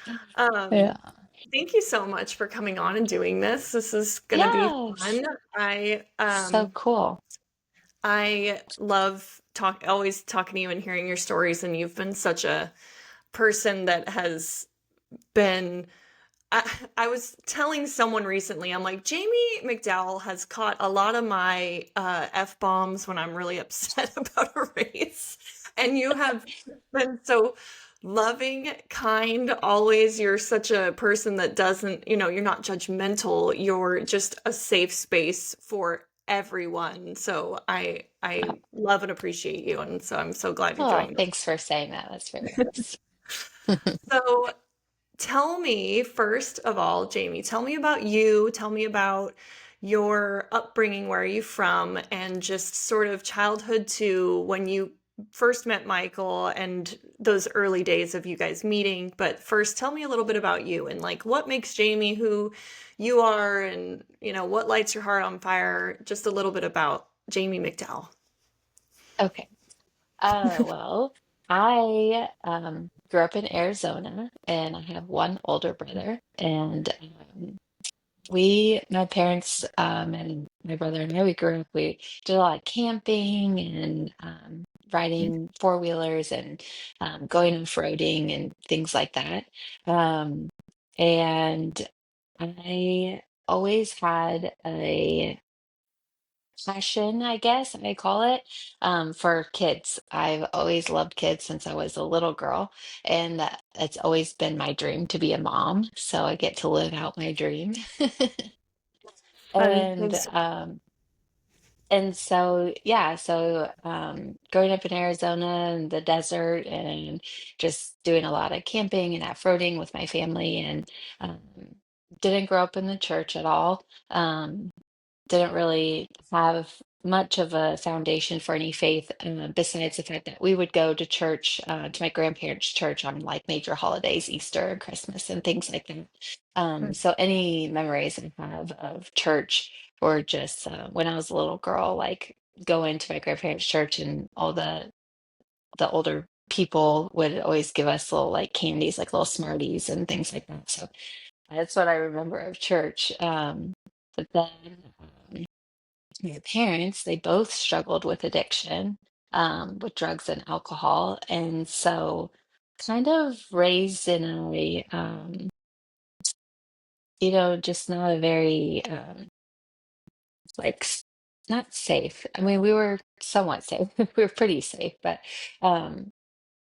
Yeah. Um, Thank you so much for coming on and doing this. This is gonna be Yes. fun. So cool. I love always talking to you and hearing your stories, and you've been such a person that has been I was telling someone recently, I'm like, Jami McDowell has caught a lot of my F-bombs when I'm really upset about a race. And you have been so loving, kind, always. You're such a person that doesn't, you're not judgmental. You're just a safe space for everyone. So I love and appreciate you. And so I'm so glad you Oh, joined. thanks for saying that. That's very nice. So tell me, first of all, Jami, tell me about you. Tell me about your upbringing. Where are you from? And just sort of childhood to when you first met Michael and those early days of you guys meeting. But first, tell me a little bit about you and like what makes Jami who you are and, what lights your heart on fire. Just a little bit about Jami McDowell. Okay. Well, I grew up in Arizona and I have one older brother. And my parents, and my brother and I, we grew up, we did a lot of camping and riding four-wheelers and going off-roading and things like that. Um, and I always had a passion, I guess I call it, for kids. I've always loved kids since I was a little girl, and it's always been my dream to be a mom. So I get to live out my dream. I'm And so so yeah, so growing up in Arizona and the desert and just doing a lot of camping and off-roading with my family and um, didn't grow up in the church at all. Didn't really have much of a foundation for any faith, besides the fact that we would go to church, to my grandparents' church on like major holidays, Easter and Christmas and things like that. So any memories I have of church were just when I was a little girl, like going to my grandparents' church and all the older people would always give us little like candies, like little Smarties and things like that. So that's what I remember of church. But then my parents, they both struggled with addiction, with drugs and alcohol. And so, kind of raised in a, just not a very, like, not safe. I mean, we were somewhat safe. We were pretty safe, but um,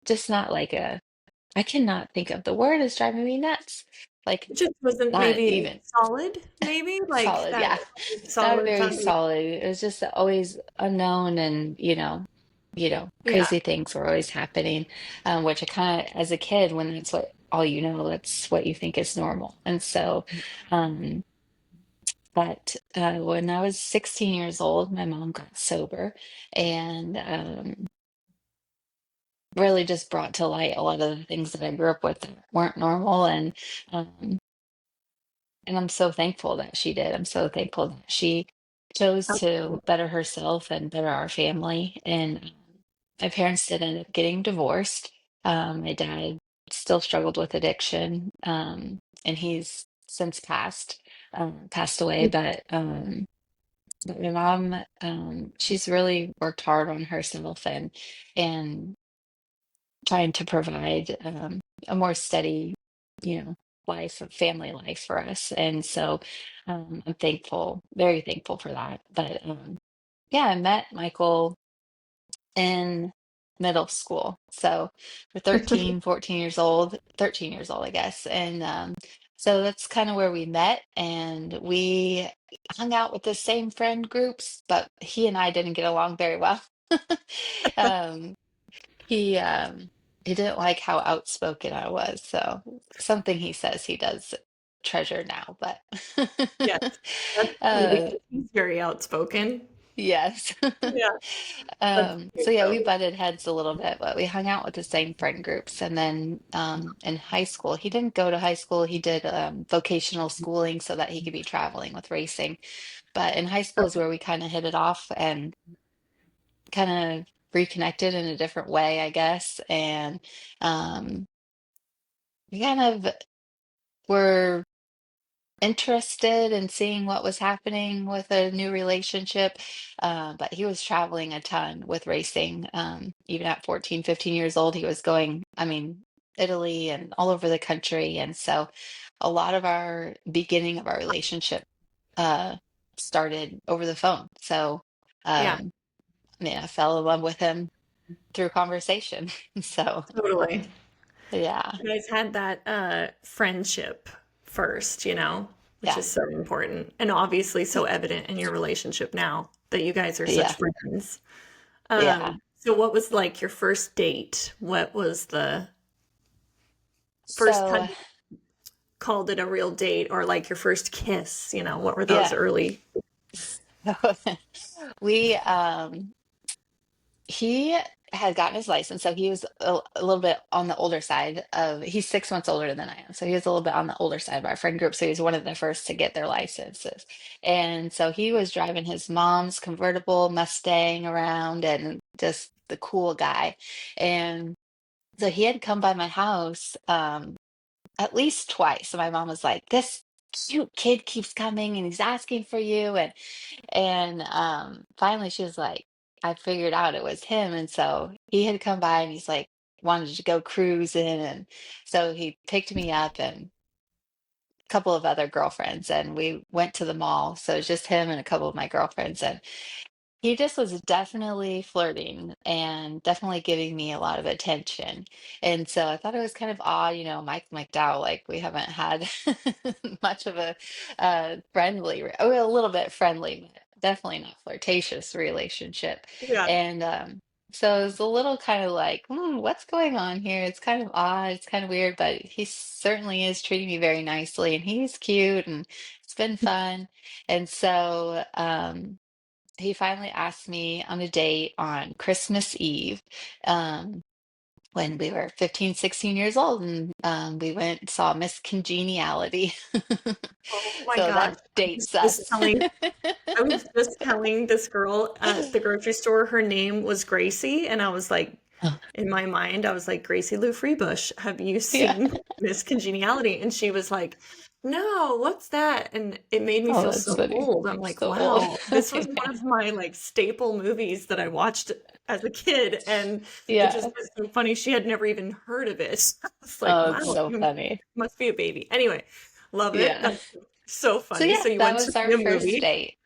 just not like I cannot think of the word is driving me nuts. Like, It just wasn't not maybe even solid, maybe like solid. that Yeah. Not solid very foundation. solid. It was just always unknown and, Yeah. crazy things were always happening. Which I kind of, as a kid, when that's what all you know, that's what you think is normal. And so, um, but when I was 16 years old, my mom got sober and really just brought to light a lot of the things that I grew up with that weren't normal. Um, and I'm so thankful that she did. I'm so thankful that she chose to better herself and better our family. And my parents did end up getting divorced. My dad still struggled with addiction, and he's since passed away. But my mom, she's really worked hard on herself and trying to provide a more steady, life, family life for us. And so I'm thankful, very thankful for that. But yeah, I met Michael in middle school. So we're 13, 14 years old, 13 years old, I guess. And so that's kind of where we met. And we hung out with the same friend groups, but he and I didn't get along very well. um, he he didn't like how outspoken I was, so something he says he does treasure now, but Yes, that's funny uh because he's very outspoken. yes. Yeah, that's So cute yeah, we though. butted heads a little bit, but we hung out with the same friend groups. And then in high school, he didn't go to high school. He did vocational schooling so that he could be traveling with racing. But in high school is where we kind of hit it off and kind of reconnected in a different way, I guess. And um we kind of were interested in seeing what was happening with a new relationship. But he was traveling a ton with racing. Even at 14, 15 years old, he was going, I mean, Italy and all over the country. And so a lot of our beginning of our relationship uh, started over the phone. So, Yeah, I mean, I fell in love with him through conversation. So, totally. yeah, You guys had that friendship first, which yeah, is so important and obviously so evident in your relationship now that you guys are such yeah, friends. yeah. So what was like your first date? What was the first time So, you called it a real date or like your first kiss? What were those yeah. early? We he had gotten his license, so he was a little bit on the older side of, he's 6 months older than I am. So he was a little bit on the older side of our friend group. So he was one of the first to get their licenses. And so he was driving his mom's convertible Mustang around and just the cool guy. And so he had come by my house at least twice. So my mom was like, this cute kid keeps coming and he's asking for you. And finally she was like, I figured out it was him. And so he had come by and he's like, wanted to go cruising. And so he picked me up and a couple of other girlfriends and we went to the mall. So it was just him and a couple of my girlfriends. And he just was definitely flirting and definitely giving me a lot of attention. And so I thought it was kind of odd, Michael McDowell, like we haven't had much of a friendly, a little bit friendly, but definitely not flirtatious relationship. Yeah. And so it was a little kind of like, what's going on here? It's kind of odd, it's kind of weird, but he certainly is treating me very nicely and he's cute and it's been fun. And so, he finally asked me on a date on Christmas Eve, um, when we were 15, 16 years old, and we went and saw Miss Congeniality. Oh my So gosh. that dates Just us. telling I was just telling this girl at the grocery store her name was Gracie, and I was like, Oh, in my mind, I was like, Gracie Lou Freebush, have you yeah. seen Miss Congeniality? And she was like, no, what's that? And it made me Oh, feel that's so funny. old. I'm like, So old. wow, this was one Yeah. of my like staple movies that I watched as a kid, and it just Yeah. was so funny. She had never even heard of it. I was like, Oh, it's wow, so you funny. must be a baby. Anyway, love it. Yeah. That's so So funny. yeah, So you that went to was our see a first movie. date.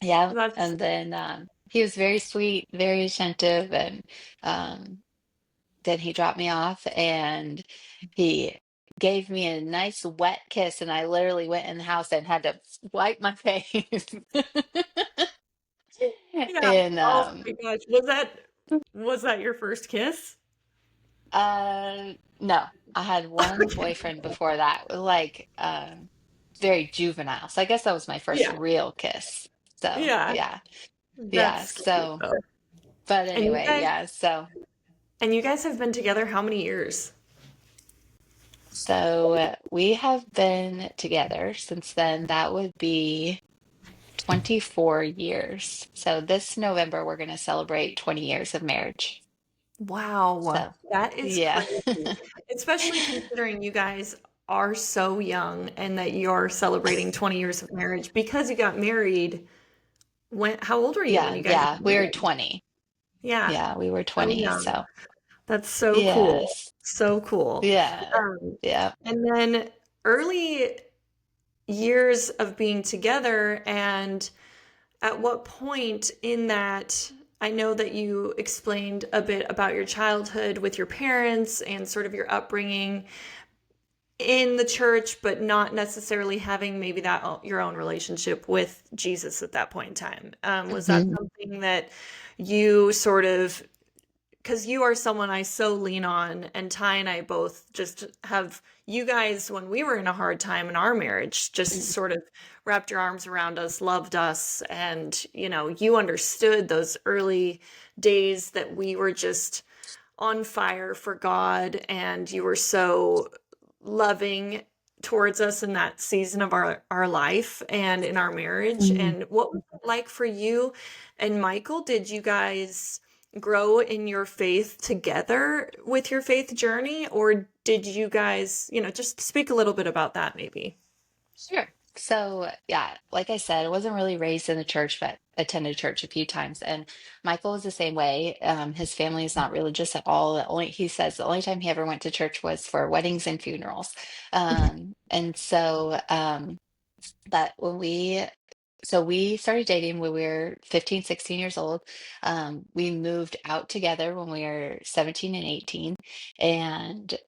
Yeah. That's And then he was very sweet, very attentive, and um then he dropped me off and he gave me a nice wet kiss and I literally went in the house and had to wipe my face. yeah. And Oh my gosh. Was that your first kiss? no, I had one Okay. boyfriend before that, like very juvenile. So I guess that was my first Yeah. real kiss. So Yeah. yeah. Yeah. That's cute So though. but And you anyway, guys yeah. and you guys have been together how many years? We have been together since then. That would be 24 years. So this November, we're going to celebrate 20 years of marriage. Wow. So, That is yeah. crazy. Especially considering you guys are so young and that you're celebrating 20 years of marriage because you got married when how old were you when Yeah. you guys got Yeah. We were married? 20. Yeah, Yeah. We were so 20. young. So, That's so cool. yes. So cool. Yeah. Um, Yeah. and then early years of being together, and at what point in that, I know that you explained a bit about your childhood with your parents and sort of your upbringing in the church, but not necessarily having maybe that your own relationship with Jesus at that point in time. Was that Mhm. something that you sort of because you are someone I so lean on, and Ty and I both just have you guys when we were in a hard time in our marriage, just sort of wrapped your arms around us, loved us, and you understood those early days that we were just on fire for God, and you were so loving towards us in that season of our life and in our marriage. Mhm. And what was it like for you and Michael? Did you guys grow in your faith together with your faith journey, or did you guys, just speak a little bit about that maybe? Sure. So, yeah, like I said, I wasn't really raised in the church, but attended church a few times. And Michael was the same way. His family is not religious at all. He says the only time he ever went to church was for weddings and funerals. And so, but we started dating when we were 15, 16 years old. We moved out together when we were 17 and 18 and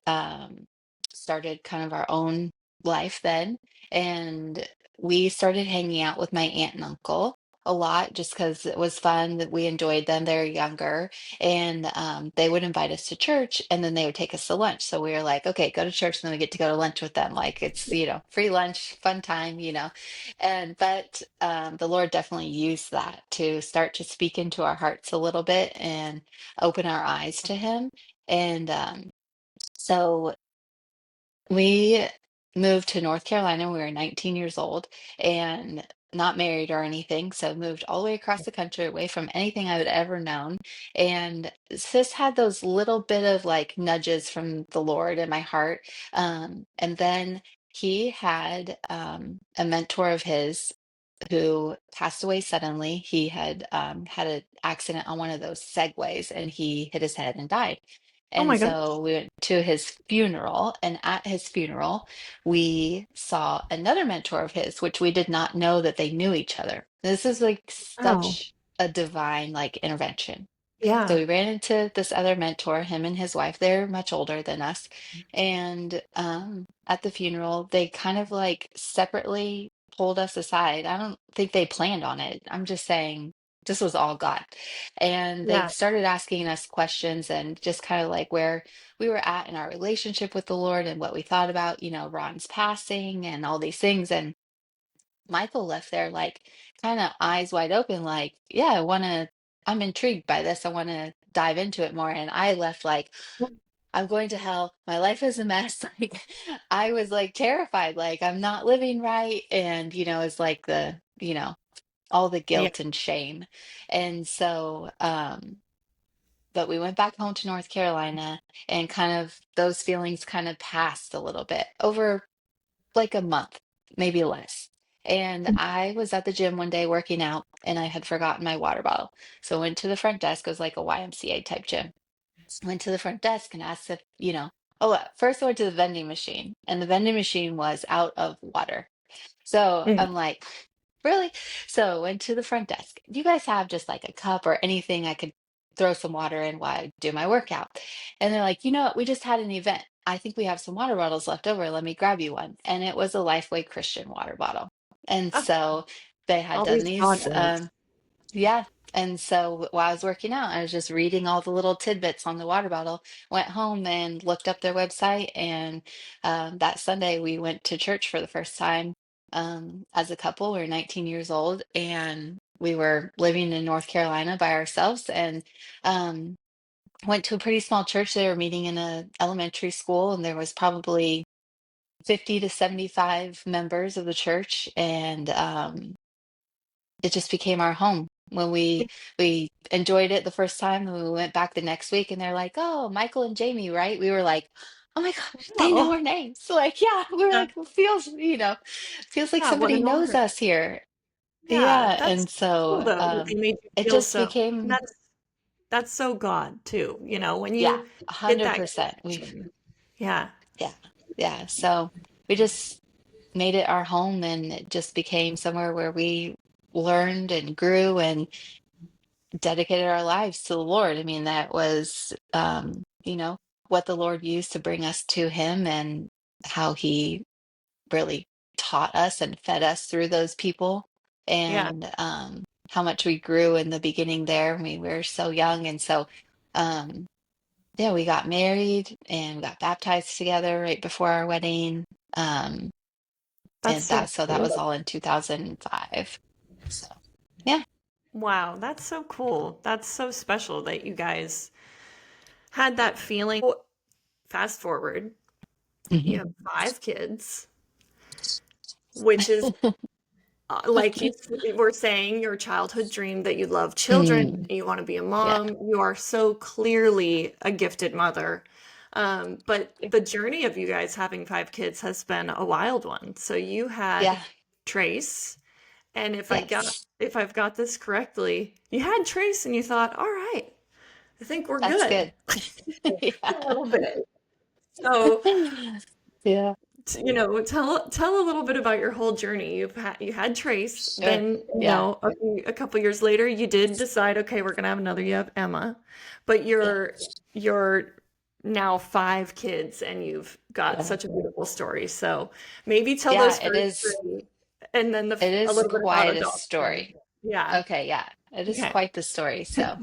started kind of our own life then. And we started hanging out with my aunt and uncle a lot just because it was fun that we enjoyed them. They're younger and they would invite us to church and then they would take us to lunch. So we were like, okay, go to church and then we get to go to lunch with them. Like it's, free lunch, fun time. But the Lord definitely used that to start to speak into our hearts a little bit and open our eyes to Him. And so we moved to North Carolina. We were 19 years old and not married or anything. So moved all the way across the country away from anything I would ever known. And sis had those little bit of like nudges from the Lord in my heart. And then he had a mentor of his who passed away suddenly. He had had an accident on one of those segways and he hit his head and died. Oh And my gosh. so we went to his funeral, and at his funeral, we saw another mentor of his, which we did not know that they knew each other. This is like Wow. such a divine like intervention. So Yeah. we ran into this other mentor, him and his wife. They're much older than us. And at the funeral, they kind of like separately pulled us aside. I don't think they planned on it. I'm just saying this was all God. And they Yeah. started asking us questions and just kind of like where we were at in our relationship with the Lord and what we thought about, Ron's passing and all these things. And Michael left there like kind of eyes wide open, like, yeah, I'm intrigued by this. I want to dive into it more. And I left like, I'm going to hell. My life is a mess. Like, I was like terrified, like, I'm not living right. And, it's like all the Yeah. guilt and shame. And so, but we went back home to North Carolina and kind of those feelings kind of passed a little bit over like a month, maybe less. And I was at the gym one day working out and I had forgotten my water bottle. So I went to the front desk. It was like a YMCA type gym. Went to the front desk and asked if, first I went to the vending machine and the vending machine was out of water. So Mm. I'm like, really? So I went to the front desk. Do you guys have just like a cup or anything I could throw some water in while I do my workout? And they're like, you know what? We just had an event. I think we have some water bottles left over. Let me grab you one. And it was a Lifeway Christian water bottle. And Ah, so they had done always God these. knows. Yeah. And so while I was working out, I was just reading all the little tidbits on the water bottle, went home and looked up their website. And that Sunday, we went to church for the first time as a couple. We were 19 years old and we were living in North Carolina by ourselves and um, went to a pretty small church. They were meeting in a elementary school, and there was probably 50 to 75 members of the church. And it just became our home when we enjoyed it the first time and we went back the next week and they're like, oh, Michael and Jamie, right? We were like, oh my god, they know Oh, our names. So like, yeah, we were yeah. like, feels like Yeah. What somebody an knows honor. us here. Yeah. Yeah, That's and cool so though that they made you it feel just so. became, That's so God too. When yeah, you get that 100%. connection. Yeah. Yeah, yeah, so we just made it our home and it just became somewhere where we learned and grew and dedicated our lives to the Lord. I mean, that was, what the Lord used to bring us to Him and how He really taught us and fed us through those people Yeah. and how much we grew in the beginning there. I mean, we were so young. And so, um, yeah, we got married and got baptized together right before our wedding. Um, That's and so so that cool. was all in 2005. So, yeah. Wow, that's so cool. That's so special that you guys had that feeling. Fast forward, you Mhm. have 5 kids, which is like you were saying, your childhood dream that you love children, Mm, you want to be a yeah, mom, you are so clearly a gifted mother. But the journey of you guys having 5 kids has been a wild one. So you had yeah, Trace, and yes, if I've got this correctly, you had Trace and you thought, all right, I think we're that's good. good. Yeah. A little bit. So Yeah, tell a little bit about your whole journey. You had Trace, sure. then Yeah, a couple years later you did decide, okay, we're gonna have another. You have Emma, but yeah, you're now 5 kids and you've got yeah. such a beautiful story. So maybe tell Yeah, those first three, and then it a is little bit about quite a adoption. story. Yeah. Okay, yeah, it is Okay. quite the story. So,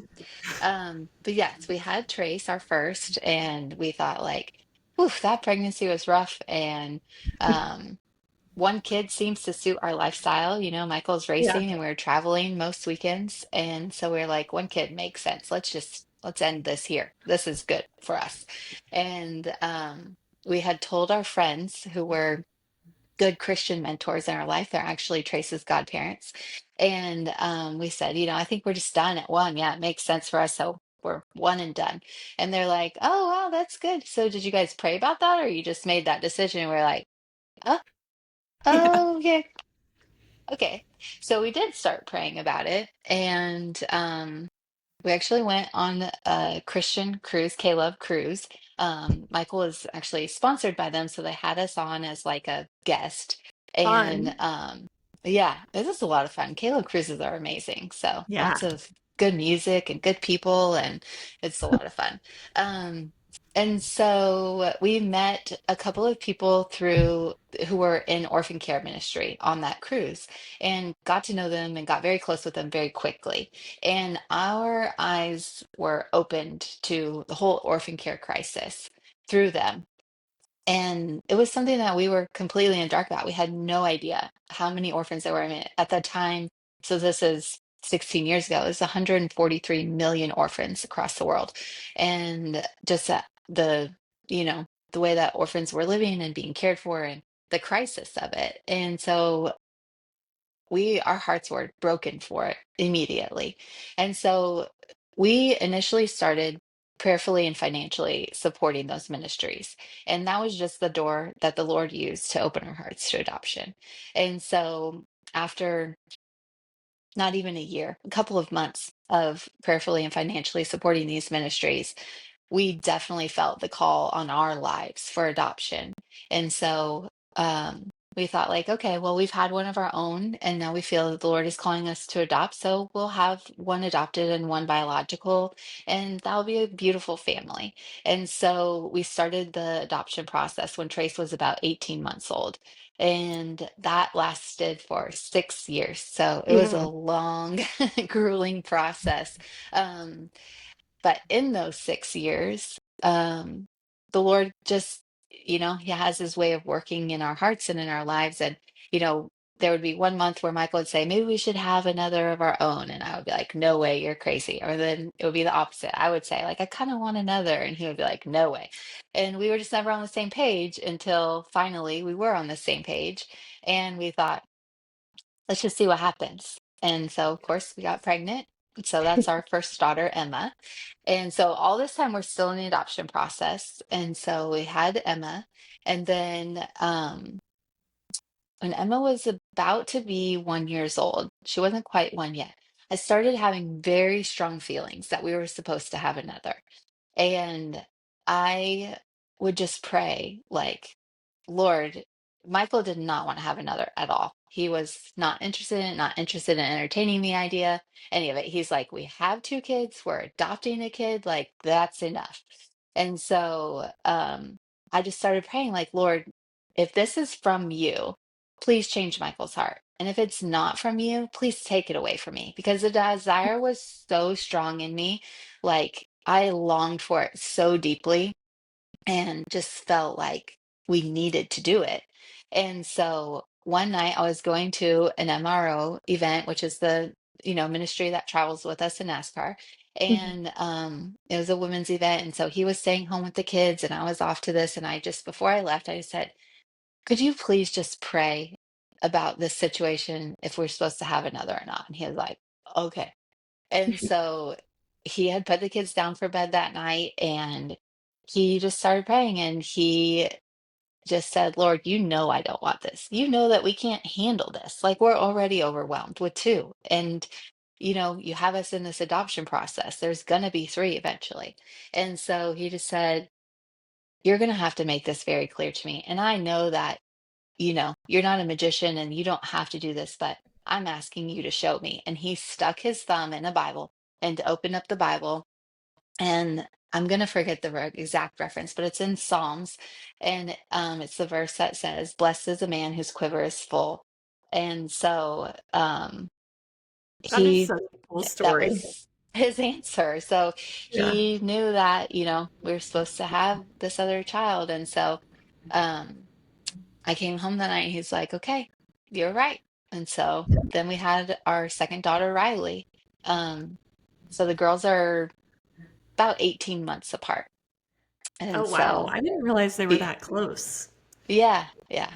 but yes, we had Trace, our first, and we thought like, oof, that pregnancy was rough. And um, one kid seems to suit our lifestyle. Michael's Yeah. racing and we were traveling most weekends. And so we are like, one kid makes sense. Let's end this here. This is good for us. And we had told our friends who were good Christian mentors in our life. They're actually Trace's godparents. And we said, I think we're just done at one. Yeah, it makes sense for us. So we're one and done. And they're like, oh, wow, that's good. So did you guys pray about that or you just made that decision? And we're like, oh, Yeah. oh, okay. Okay. So we did start praying about it. And we actually went on a Christian cruise, K-Love cruise. Michael was actually sponsored by them, so they had us on as like a guest. And Fun. yeah, it was a lot of fun. K-Love cruises are amazing. So Yeah. lots of good music and good people, and it's a lot of fun. Um, and so we met a couple of people through who were in orphan care ministry on that cruise and got to know them and got very close with them very quickly. And our eyes were opened to the whole orphan care crisis through them. And it was something that we were completely in the dark about. We had no idea how many orphans there were. I mean, at that time, so this is 16 years ago, there's 143 million orphans across the world. And just you know, the way that orphans were living and being cared for and the crisis of it. And so our hearts were broken for it immediately. And so we initially started prayerfully and financially supporting those ministries. And that was just the door that the Lord used to open our hearts to adoption. And so after not even a year, a couple of months of prayerfully and financially supporting these ministries, we definitely felt the call on our lives for adoption. And so we thought like, okay, well, we've had one of our own, and now we feel that the Lord is calling us to adopt. So we'll have one adopted and one biological, and that'll be a beautiful family. And so we started the adoption process when Trace was about 18 months old. And that lasted for 6 years. So it was a Yeah. long, grueling process. Um, but in those 6 years, the Lord just, He has His way of working in our hearts and in our lives. And, there would be one month where Michael would say, maybe we should have another of our own. And I would be like, no way, you're crazy. Or then it would be the opposite. I would say, like, I kind of want another. And he would be like, no way. And we were just never on the same page until finally we were on the same page. And we thought, let's just see what happens. And so, of course, we got pregnant. So that's our first daughter, Emma. And so all this time we're still in the adoption process. And so we had Emma. And then when Emma was about to be 1 years old, she wasn't quite one yet. I started having very strong feelings that we were supposed to have another. And I would just pray, like, Lord, Michael did not want to have another at all. He was not interested in it, not interested in entertaining the idea, any of it. He's like, we have 2 kids, we're adopting a kid, like, that's enough. And so I just started praying, like, Lord, if this is from you, please change Michael's heart. And if it's not from you, please take it away from me because the desire was so strong in me. Like I longed for it so deeply and just felt like we needed to do it. And so one night I was going to an MRO event, which is the, ministry that travels with us in NASCAR. Mhm. And it was a women's event. And so he was staying home with the kids and I was off to this. And I just, before I left, I just said, could you please just pray about this situation, if we're supposed to have another or not. And he was like, okay. And so he had put the kids down for bed that night, and he just started praying, and he just said, Lord, you know I don't want this. You know that we can't handle this. Like, we're already overwhelmed with two. And you have us in this adoption process. There's gonna be three eventually. And so he just said, you're gonna have to make this very clear to me. And I know that, you're not a magician and you don't have to do this, but I'm asking you to show me. And he stuck his thumb in a Bible and opened up the Bible, and I'm gonna forget the exact reference, but it's in Psalms, and it's the verse that says, "Blessed is the man whose quiver is full." And so That is he such a cool that story. was his answer. So Yeah. he knew that we were supposed to have this other child, and so um, I came home that night. And he's like, "Okay, you're right." And so then we had our second daughter, Riley. Um, so the girls are about 18 months apart. Oh, And wow. so, I didn't realize they were y- that close. yeah, yeah.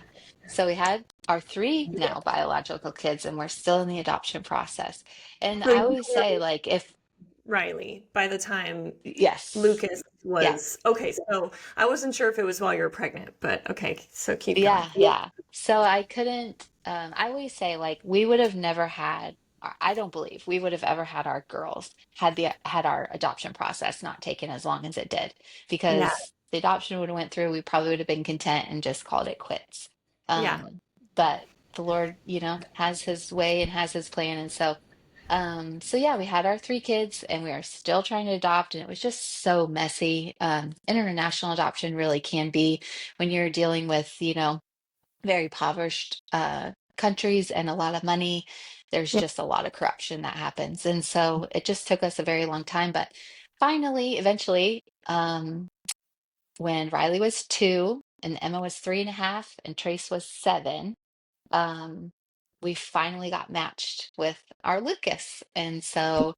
So we had our three now biological kids, and we're still in the adoption process. And So I you always were say, like, if, Riley by the time yes, Lucas yeah, was okay. So I wasn't sure if it was while you were pregnant, but okay. So keep going. yeah, yeah. So I couldn't, I always say, like, we would have never had, I don't believe we would have ever had our girls had our adoption process not taken as long as it did, Yeah. because the adoption would have went through, we probably would have been content and just called it quits. Yeah. But the Lord, has his way and has his plan. And so yeah, we had our three kids, and we are still trying to adopt, and it was just so messy. International adoption really can be, when you're dealing with, very impoverished countries and a lot of money. There's Yeah. just a lot of corruption that happens. And so it just took us a very long time. But finally, eventually, when Riley was 2 and Emma was 3.5 and Trace was 7, um, we finally got matched with our Lucas. And so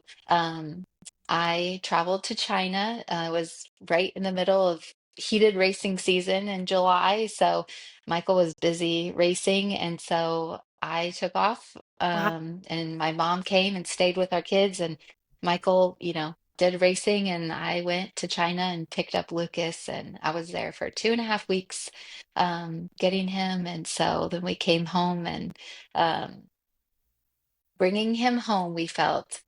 I traveled to China. It was right in the middle of heated racing season in July. So Michael was busy racing. And so I took off, Wow. and my mom came and stayed with our kids. And Michael, did racing. And I went to China and picked up Lucas. And I was there for 2.5 weeks, getting him. And so then we came home, and um, bringing him home, we felt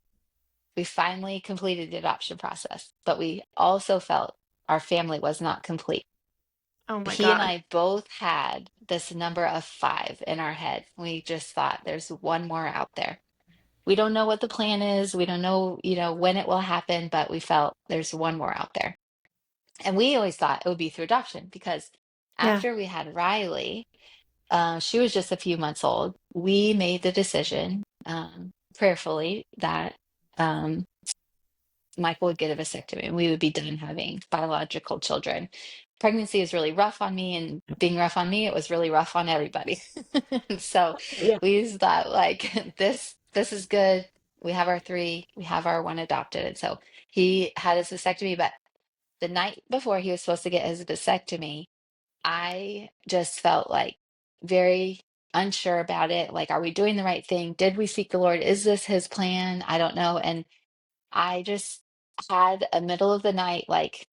we finally completed the adoption process, but we also felt our family was not complete. Oh my He and God. I both had this number of five in our head. We just thought there's one more out there. We don't know what the plan is. We don't know, when it will happen, but we felt there's one more out there. And we always thought it would be through adoption, because Yeah. after we had Riley, she was just a few months old. We made the decision, prayerfully, that Michael would get a vasectomy and we would be done having biological children. Pregnancy is really rough on me, and being rough on me, it was really rough on everybody. So Yeah. we just thought, like, this is good. We have our three, we have our one adopted. And so he had his vasectomy, but the night before he was supposed to get his vasectomy, I just felt like very unsure about it. Like, are we doing the right thing? Did we seek the Lord? Is this his plan? I don't know. And I just had a middle of the night, like,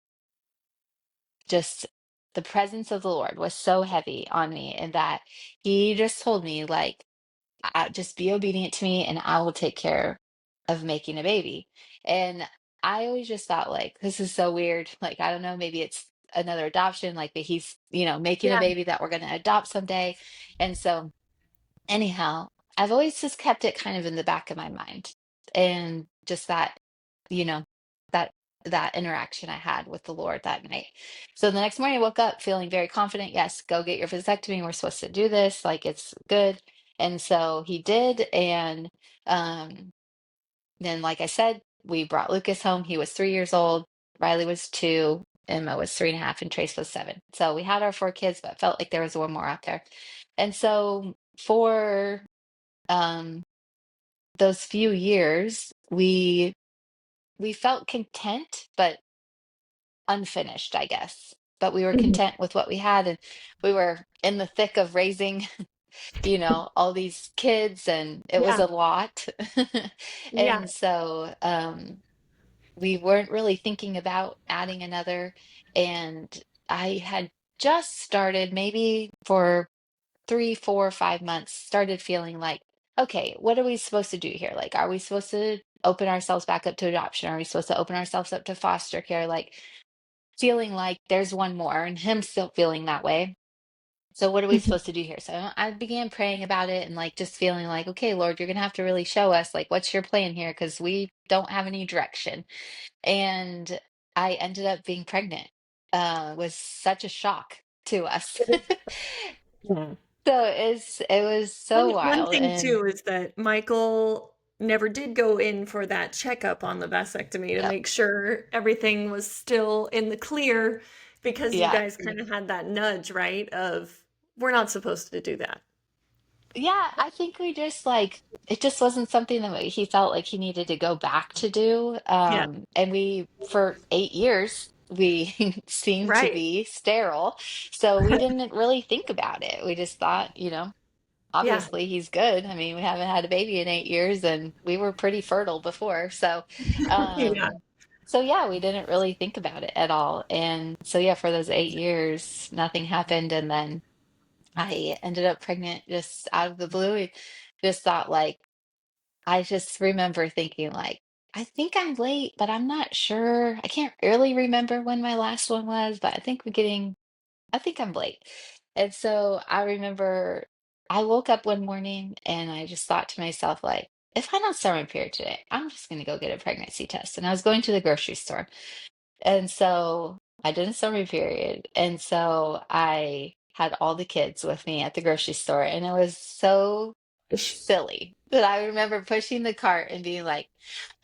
just the presence of the Lord was so heavy on me, and that he just told me, like, just be obedient to me and I will take care of making a baby. And I always just thought, like, this is so weird. Like, I don't know, maybe it's another adoption, like that he's, making a Yeah. baby that we're going to adopt someday. And so, anyhow, I've always just kept it kind of in the back of my mind. And just that, you know, that interaction I had with the Lord that night. So the next morning I woke up feeling very confident. Yes, go get your vasectomy. We're supposed to do this. Like, it's good. And so he did. And um, then, like I said, we brought Lucas home. He was 3 years old. Riley was 2. Emma was 3.5, and Trace was 7. So we had our 4 kids, but felt like there was one more out there. And so for um, those few years, we felt content, but unfinished, I guess. But we were Mhm. content with what we had, and we were in the thick of raising. all these kids, and it was Yeah. a lot. Yeah. And so we weren't really thinking about adding another. And I had just started, maybe for 3, 4, 5 months, started feeling like, okay, what are we supposed to do here? Like, are we supposed to open ourselves back up to adoption? Are we supposed to open ourselves up to foster care? Like, feeling like there's one more, and him still feeling that way. So what are we Mhm. supposed to do here? So I began praying about it and like just feeling like, okay, Lord, you're gonna have to really show us like what's your plan here because we don't have any direction. And I ended up being pregnant. Was such a shock to us. Yeah. So it was so One wild. thing And too is that Michael never did go in for that checkup on the vasectomy to yep, make sure everything was still in the clear because you yeah. guys kind of had that nudge, right? Of we're not supposed to do that. Yeah, I think we just like it just wasn't something that he felt like he needed to go back to do. Yeah. And we, for 8 years, we seemed to Right. be sterile. So we didn't really think about it. We just thought, Yeah. obviously he's good. I mean, we haven't had a baby in 8 years and we were pretty fertile before. Yeah. So yeah, we didn't really think about it at all. And so yeah, for those 8 years, nothing happened. And then I ended up pregnant just out of the blue. I just thought like I just remember thinking like I think I'm late, but I'm not sure. I can't really remember when my last one was, but I think I'm late. And so I remember I woke up one morning and I just thought to myself like if I don't start my period today, I'm just going to go get a pregnancy test. And I was going to the grocery store. And so I didn't start my period. And so I had all the kids with me at the grocery store. And it was so silly that I remember pushing the cart and being like,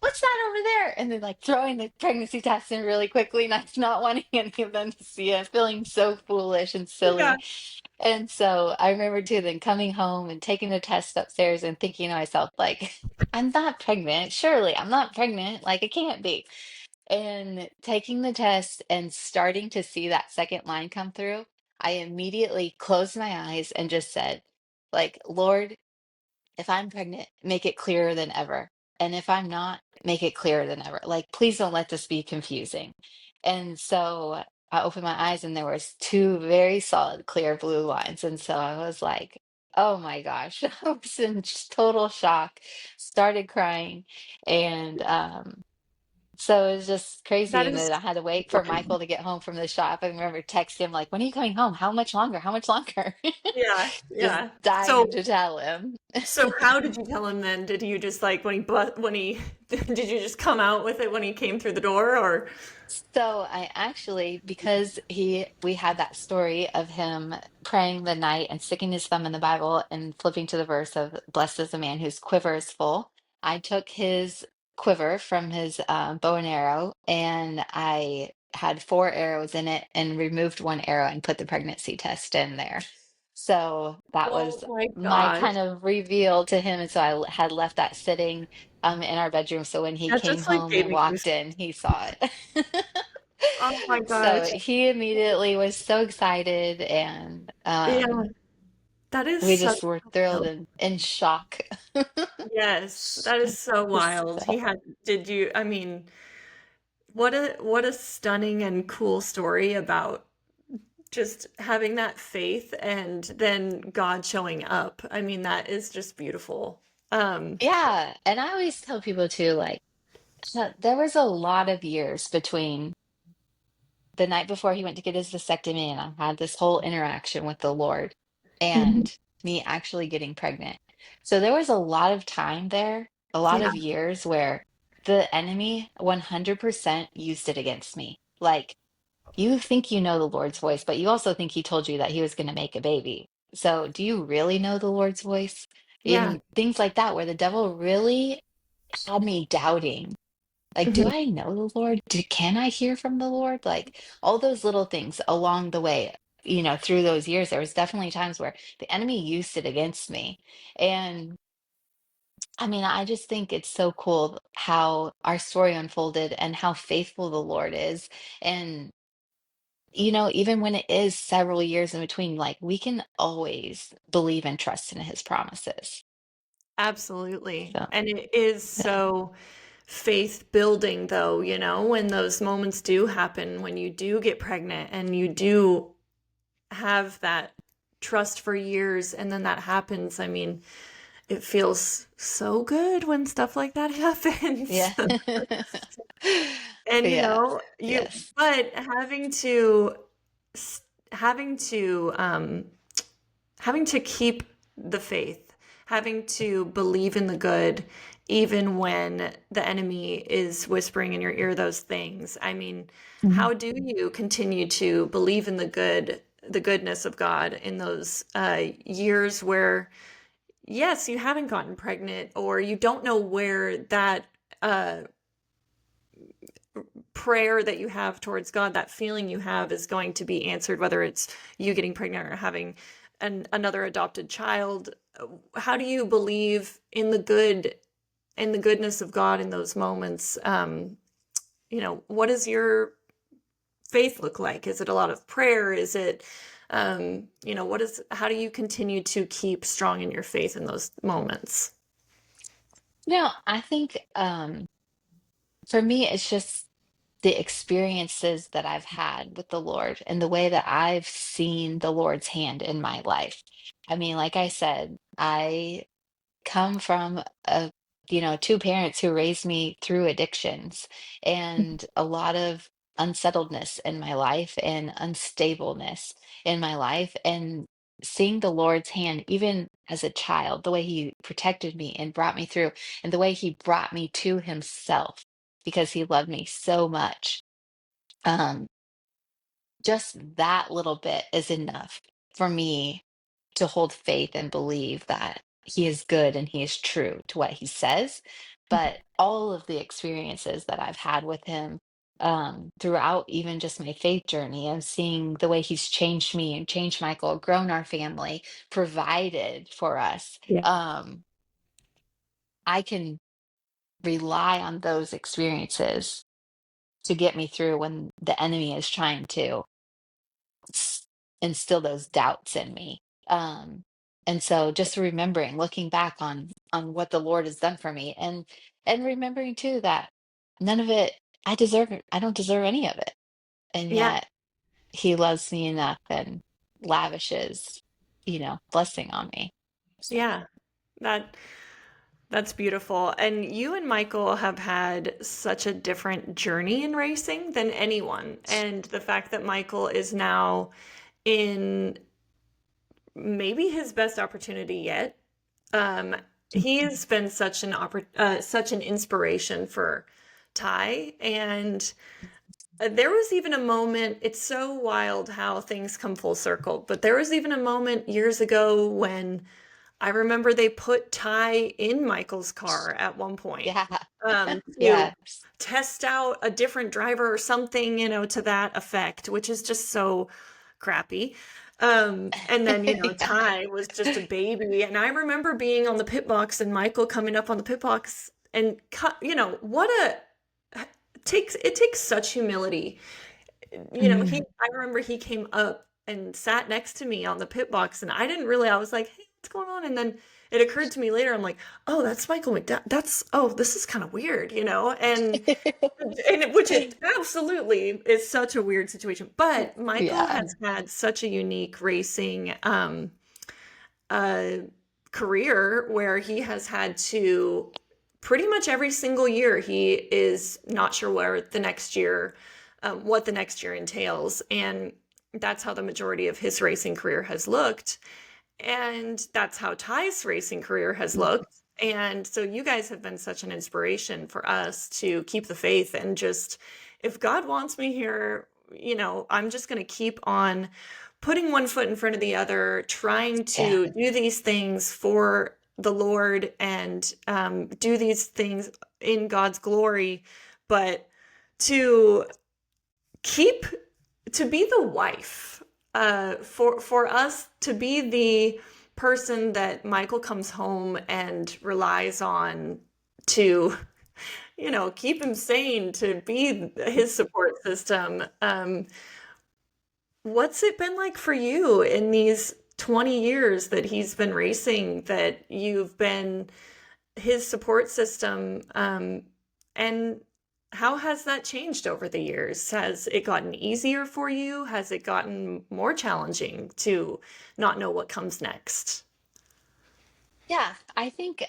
what's that over there? And then like throwing the pregnancy test in really quickly, not wanting any of them to see it, feeling so foolish and Yeah. silly. And so I remember too then coming home and taking the test upstairs and thinking to myself, like, I'm not pregnant. Surely I'm not pregnant. Like, it can't be. And taking the test and starting to see that second line come through, I immediately closed my eyes and just said, like, Lord, if I'm pregnant, make it clearer than ever. And if I'm not, make it clearer than ever. Like, please don't let this be confusing. And so I opened my eyes and there was two very solid clear blue lines. And so I was like, oh my gosh, I was in total shock, started crying. And so it was just crazy. That And is then I had to wait for wild. Michael to get home from the shop. I remember texting him like, when are you coming home? How much longer? How much longer? Yeah. Just Yeah. dying So to tell him. so how did you tell him then? Did you just like when he did you just come out with it when he came through the door or So I actually, because we had that story of him praying the night and sticking his thumb in the Bible and flipping to the verse of "Blessed is the man whose quiver is full." I took his quiver from his bow and arrow, and I had 4 arrows in it, and removed one arrow and put the pregnancy test in there. So that was Oh my my gosh. kind of reveal to him, and so had left that sitting in our bedroom. So when he That came just like home gave and me walked goosebumps. in, he saw it. Oh my So gosh. he immediately was so excited, and Yeah, that is we so just were thrilled wild. and in shock. Yes, that is so wild. He So, had did you I mean, what a stunning and cool story about just having that faith and then God showing up. I mean, that is just beautiful. Um, yeah, and I always tell people too, like, there was a lot of years between the night before he went to get his vasectomy and I had this whole interaction with the Lord mhm. and me actually getting pregnant. So there was a lot of time there, a lot Yeah, of years where the enemy 100% used it against me. Like, you think you know the Lord's voice, but you also think he told you that he was going to make a baby. So do you really know the Lord's voice? yeah. In things like that, where the devil really had me doubting, like, do Mhm. I know the Lord? Can I hear from the Lord? Like all those little things along the way, through those years, there was definitely times where the enemy used it against me. And I mean, I just think it's so cool how our story unfolded and how faithful the Lord is. And even when it is several years in between, like, we can always believe and trust in his promises. Absolutely. So, And it is yeah. so faith building, though, when those moments do happen, when you do get pregnant and you do have that trust for years, and then that happens. I mean, it feels so good when stuff like that happens. Yeah. And Yeah. Yes. but s- having to, having to keep the faith, having to believe in the good, even when the enemy is whispering in your ear those things. I mean, Mhm. how do you continue to believe in the goodness of God in those years where, yes, you haven't gotten pregnant, or you don't know where that uh, prayer that you have towards God, that feeling you have, is going to be answered, whether it's you getting pregnant or having another adopted child. How do you believe in the goodness of God in those moments? What does your faith look like? Is it a lot of prayer? Is it, how do you continue to keep strong in your faith in those moments? I think for me, it's just the experiences that I've had with the Lord and the way that I've seen the Lord's hand in my life. I mean, like I said, I come from two parents who raised me through addictions and a lot of unsettledness in my life and unstableness in my life. And seeing the Lord's hand, even as a child, the way he protected me and brought me through, and the way he brought me to himself because he loved me so much. Um, just that little bit is enough for me to hold faith and believe that he is good and he is true to what he says. But all of the experiences that I've had with him throughout even just my faith journey and seeing the way he's changed me and changed Michael, grown our family, provided for us, Yeah. I can rely on those experiences to get me through when the enemy is trying to s- instill those doubts in me. Um, and so just remembering, looking back on what the Lord has done for me, and remembering too that none of it I deserve it. I don't deserve any of it. And Yeah. yet he loves me enough and lavishes, blessing on me. So Yeah. That That's beautiful. And you and Michael have had such a different journey in racing than anyone. And the fact that Michael is now in maybe his best opportunity yet. Um, he has been such an inspiration for Ty. And there was even a moment, it's so wild how things come full circle, but there was even a moment years ago when I remember they put Ty in Michael's car at one point, yeah. to Yes. test out a different driver or something, to that effect, which is just so crappy. And then, Ty was just a baby. And I remember being on the pit box and Michael coming up on the pit box and cut, what it takes such humility. Mm, I remember he came up and sat next to me on the pit box, and I was like, hey, what's going on? And then it occurred to me later, I'm like, oh, that's Michael McDowell. This is kind of weird, which it absolutely is such a weird situation. But Michael yeah. has had such a unique racing uh, career where he has had to pretty much every single year, he is not sure what the next year entails. And that's how the majority of his racing career has looked. And that's how Ty's racing career has looked. And so you guys have been such an inspiration for us to keep the faith and just, if God wants me here, I'm just going to keep on putting one foot in front of the other, trying Yeah. to do these things for the Lord and do these things in God's glory, but to keep to be the wife, for us to be the person that Michael comes home and relies on to, keep him sane, to be his support system. What's it been like for you in these 20 years that he's been racing, that you've been his support system? And how has that changed over the years? Has it gotten easier for you? Has it gotten more challenging to not know what comes next? Yeah, I think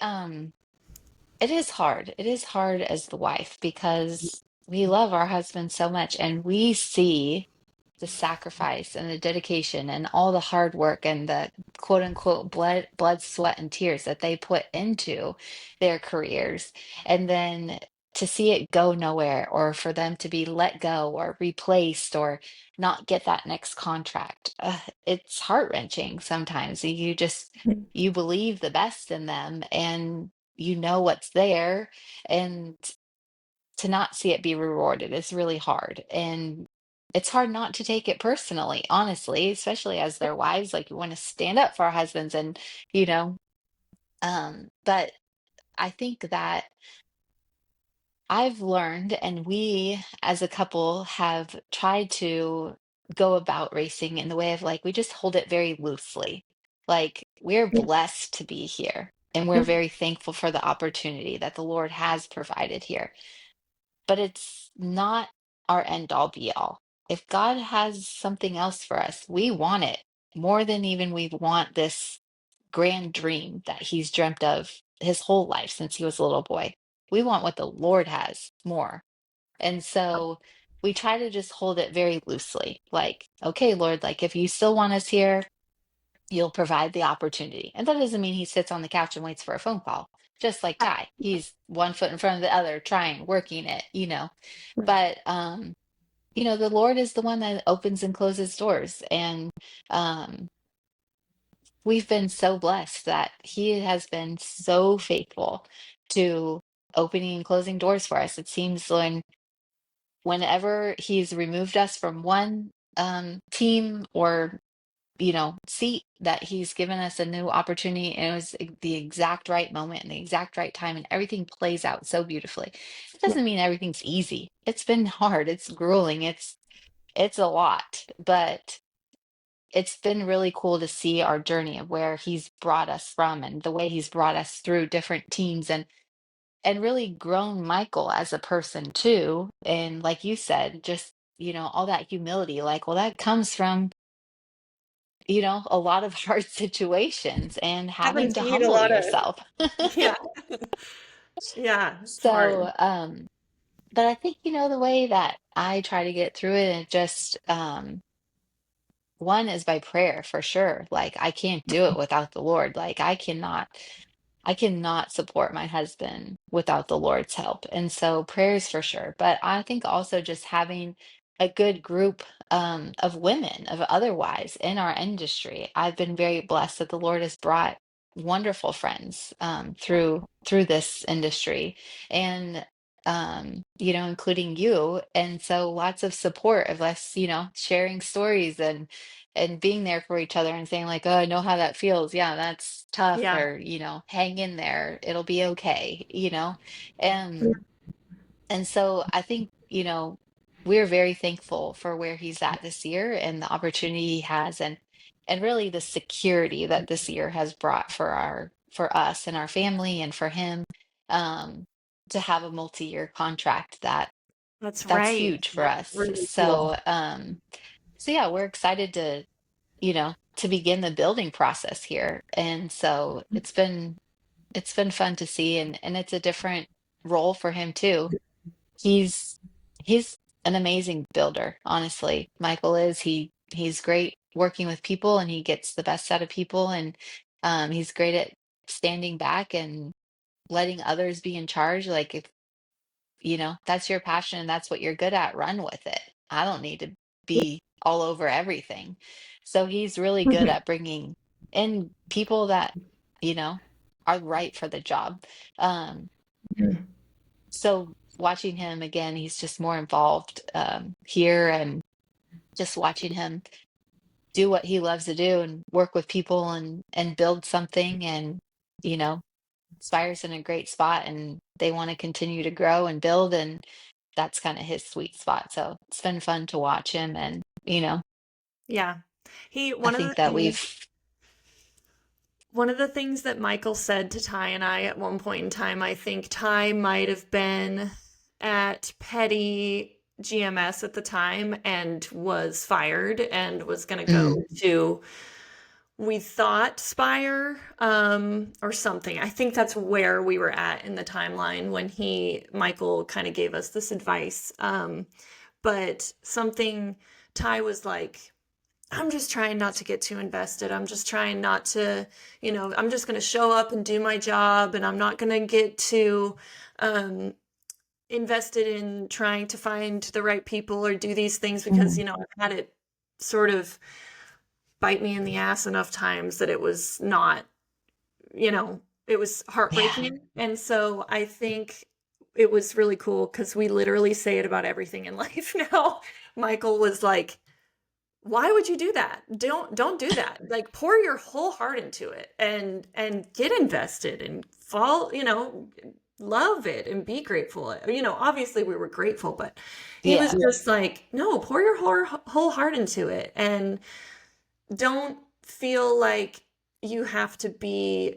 it is hard. It is hard as the wife because we love our husband so much and we see the sacrifice and the dedication and all the hard work and the quote unquote blood, sweat, and tears that they put into their careers. And then to see it go nowhere or for them to be let go or replaced or not get that next contract. It's heart-wrenching sometimes. You believe the best in them and you know what's there, and to not see it be rewarded is really hard. And it's hard not to take it personally, honestly, especially as their wives. Like, we want to stand up for our husbands and, you know, but I think that I've learned, and we as a couple have tried to go about racing in the way of like, we just hold it very loosely. Like, we're blessed to be here, and we're very thankful for the opportunity that the Lord has provided here. But it's not our end all be all. If God has something else for us, we want it more than even we want this grand dream that he's dreamt of his whole life since he was a little boy. We want what the Lord has more. And so we try to just hold it very loosely. Like, okay, Lord, like if you still want us here, you'll provide the opportunity. And that doesn't mean he sits on the couch and waits for a phone call. Just like Ty, he's one foot in front of the other, trying, working it, you know. But the Lord is the one that opens and closes doors. And um we've been so blessed that he has been so faithful to opening and closing doors for us. It seems whenever he's removed us from one team or seat, that he's given us a new opportunity, and it was the exact right moment and the exact right time, and everything plays out so beautifully. It doesn't mean everything's easy. It's been hard, it's grueling, it's a lot, but it's been really cool to see our journey of where he's brought us from and the way he's brought us through different teams, and really grown Michael as a person too. And like you said, just all that humility, like, well, that comes from a lot of hard situations and Having having to to eat a humble lot of, yourself. yeah, yeah, it's hard. So, but I think, the way that I try to get through it, and just, one is by prayer for sure. Like, I can't do it without the Lord. Like, I cannot support my husband without the Lord's help. And so prayers for sure. But I think also just having a good group of women, of other wives in our industry. I've been very blessed that the Lord has brought wonderful friends through this industry, and including you. And so lots of support of us, sharing stories and being there for each other and saying like, oh, I know how that feels. Yeah, that's tough. Yeah, Or, hang in there. It'll be okay. And and so I think, we're very thankful for where he's at this year and the opportunity he has, and really the security that this year has brought for us and our family and for him, um to have a multi-year contract. that's That's right. huge for That's us. really cool. So yeah, we're excited to begin the building process here. And so it's been fun to see, and it's a different role for him too. He's an amazing builder, honestly. Michael is. He's great working with people, and he gets the best out of people, and he's great at standing back and letting others be in charge. Like, if that's your passion and that's what you're good at, run with it. I don't need to be all over everything. So he's really good at bringing in people that, you know, are right for the job. Um, so watching him again, he's just more involved here, and just watching him do what he loves to do and work with people and build something, and you know Spire's in a great spot, and they want to continue to grow and build, and that's kind of his sweet spot. So it's been fun to watch him, and Yeah. I think that we've, One of the things that Michael said to Ty and I at one point in time, I think Ty might have been at Petty GMS at the time and was fired and was going to mm, go to, we thought, Spire, or something. I think that's where we were at in the timeline when Michael kind of gave us this advice. But something, Ty was like, I'm just trying not to get too invested. I'm just trying not to, I'm just going to show up and do my job, and I'm not going to get too invested in trying to find the right people or do these things because, mm, I've had it sort of bite me in the ass enough times that it was not, it was yeah, heartbreaking. And so I think it was really cool because we literally say it about everything in life now. Michael was like, why would you do that? Don't do that. Like, pour your whole heart into it and get invested and love it and be grateful. Obviously we were grateful, but he was yeah, just like, no, pour your whole heart into it and don't feel like you have to be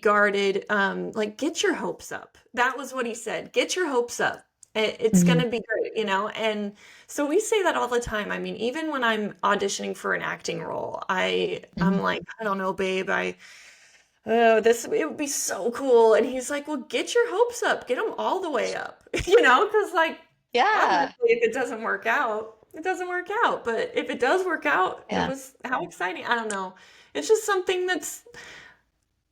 guarded. Like, get your hopes up. That was what he said. Get your hopes up. It's mm, gonna be great. And so we say that all the time. I mean, even when I'm auditioning for an acting role, I'm mm, like, I don't know, babe, oh, this it would be so cool. And he's like, well, get your hopes up, get them all the way up, because like obviously yeah, if it doesn't work out, it doesn't work out. But if it does work out, it yeah, was how exciting. I don't know. It's just something that's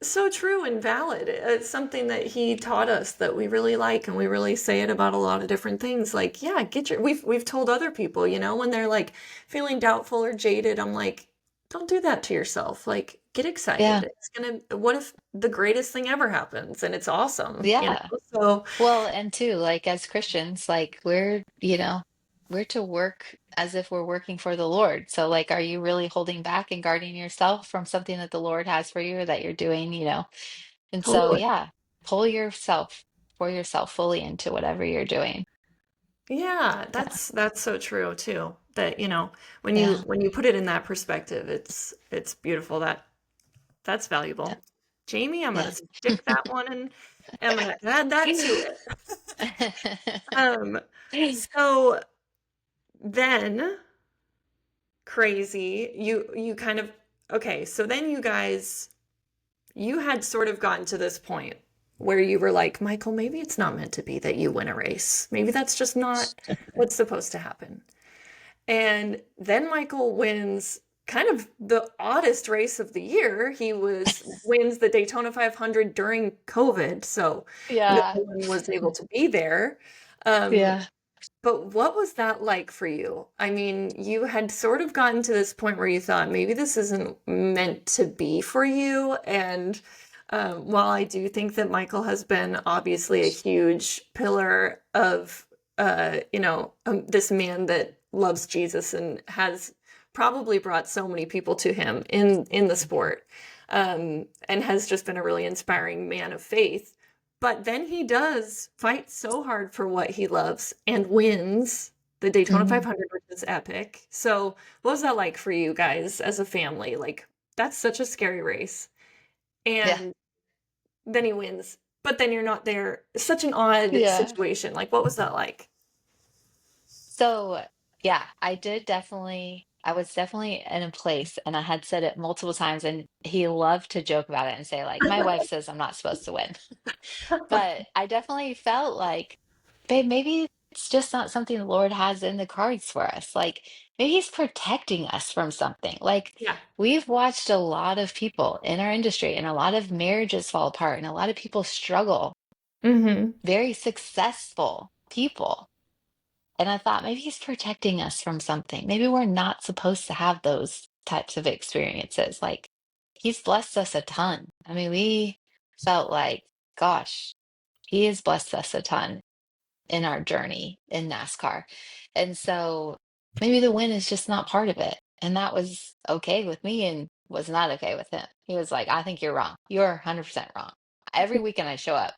so true and valid. It's something that he taught us that we really like, and we really say it about a lot of different things. Like, yeah, we've told other people, when they're like feeling doubtful or jaded, I'm like, don't do that to yourself. Like, get excited. yeah, What if the greatest thing ever happens and it's awesome? yeah. So, Well, and too, like as Christians, like we're to work as if we're working for the Lord. So like, are you really holding back and guarding yourself from something that the Lord has for you that you're doing? And so, totally. yeah, pull yourself, pour yourself fully into whatever you're doing. Yeah, Yeah, that's so true too. That, when you yeah, when you put it in that perspective, it's beautiful. That's yeah, valuable. Jamie, I'm gonna yeah. stick that one and I'm gonna add that to it. Um, so then crazy, you kind of okay, so then you had sort of gotten to this point where you were like, Michael, maybe it's not meant to be that you win a race. Maybe that's just not what's supposed to happen. And then Michael wins kind of the oddest race of the year. He was wins the Daytona 500 during COVID, so no Yeah, one was able to be there. Um, yeah. but what was that like for you? I mean, you had sort of gotten to this point where you thought maybe this isn't meant to be for you. And while I do think that Michael has been obviously a huge pillar of, this man that loves Jesus and has probably brought so many people to him in the sport, and has just been a really inspiring man of faith. But then he does fight so hard for what he loves and wins the Daytona Mhm. 500, which is epic. So, what was that like for you guys as a family? Like, that's such a scary race. Yeah, And then he wins, but then you're not there. It's such an odd yeah. situation. Like, what was that like? So, yeah, I was definitely in a place, and I had said it multiple times, and he loved to joke about it and say, like, my wife says I'm not supposed to win. But I definitely felt like, babe, maybe it's just not something the Lord has in the cards for us. Like, maybe He's protecting us from something. Like, Yeah. we've watched a lot of people in our industry, and a lot of marriages fall apart, and a lot of people struggle, Mm-hmm. very successful people. And I thought maybe He's protecting us from something. Maybe we're not supposed to have those types of experiences. Like, He's blessed us a ton. I mean, we felt like, gosh, He has blessed us a ton in our journey in NASCAR. And so maybe the win is just not part of it. And that was okay with me and was not okay with him. He was like, I think you're wrong. You're 100% wrong. Every weekend I show up,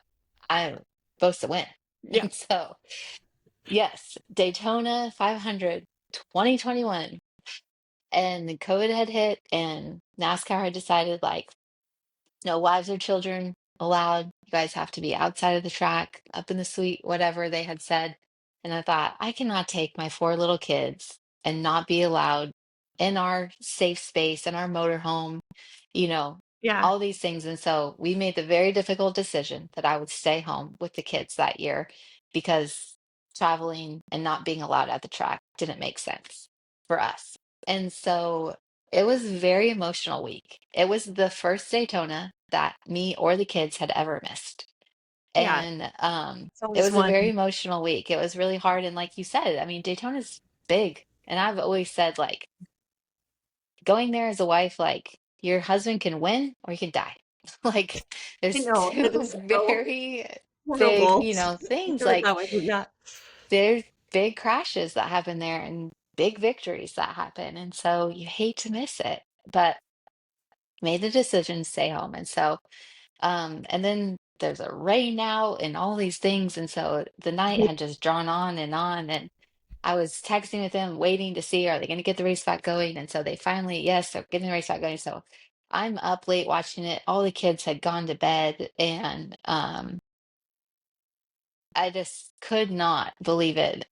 I'm supposed to win. Yeah. And so, yes, Daytona 500 2021. and the COVID had hit, and NASCAR had decided, like, no wives or children allowed. You guys have to be outside of the track, up in the suite, whatever they had said. And I thought, I cannot take my four little kids and not be allowed in our safe space, in our motorhome, you know, Yeah. all these things. And so we made the very difficult decision that I would stay home with the kids that year because traveling and not being allowed at the track didn't make sense for us. And so it was a very emotional week. It was the first Daytona that me or the kids had ever missed. Yeah. And It's it always was a one. very emotional week. It was really hard. And like you said, I mean, Daytona's big. And I've always said, like, going there as a wife, like, your husband can win or he can die. Like, I there's know it two is so very big, horrible to things. hear it Like, that way. Yeah. there's big crashes that happen there and big victories that happen. And so you hate to miss it. But made the decision to stay home. And so, and then there's a rain out and all these things. And so the night had just drawn on and on. And I was texting with them, waiting to see, are they going to get the race back going? And so they finally, yes, they're getting the race back going. So I'm up late watching it. All the kids had gone to bed. And I just could not believe it.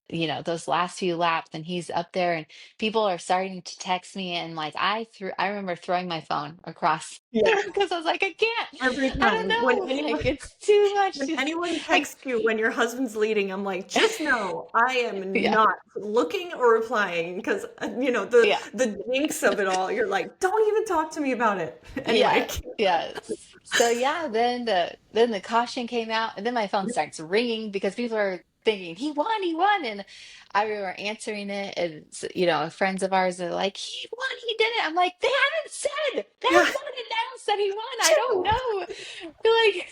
Those last few laps, and he's up there, and people are starting to text me, and like I remember throwing my phone across Yeah. because I was like, I can't, Every I don't time know, like it's too much. when anyone Like, texts you when your husband's leading, I'm like, just know I am yeah, not looking or replying because the yeah. the jinx of it all. You're like, don't even talk to me about it. Anyway. Yeah, yes. So yeah, then the caution came out, and then my phone starts ringing because people are thinking he won, and I remember answering it, and friends of ours are like, he won, he did it. I'm like, they Yeah. have not announced that he won. I don't Chill. know. Like,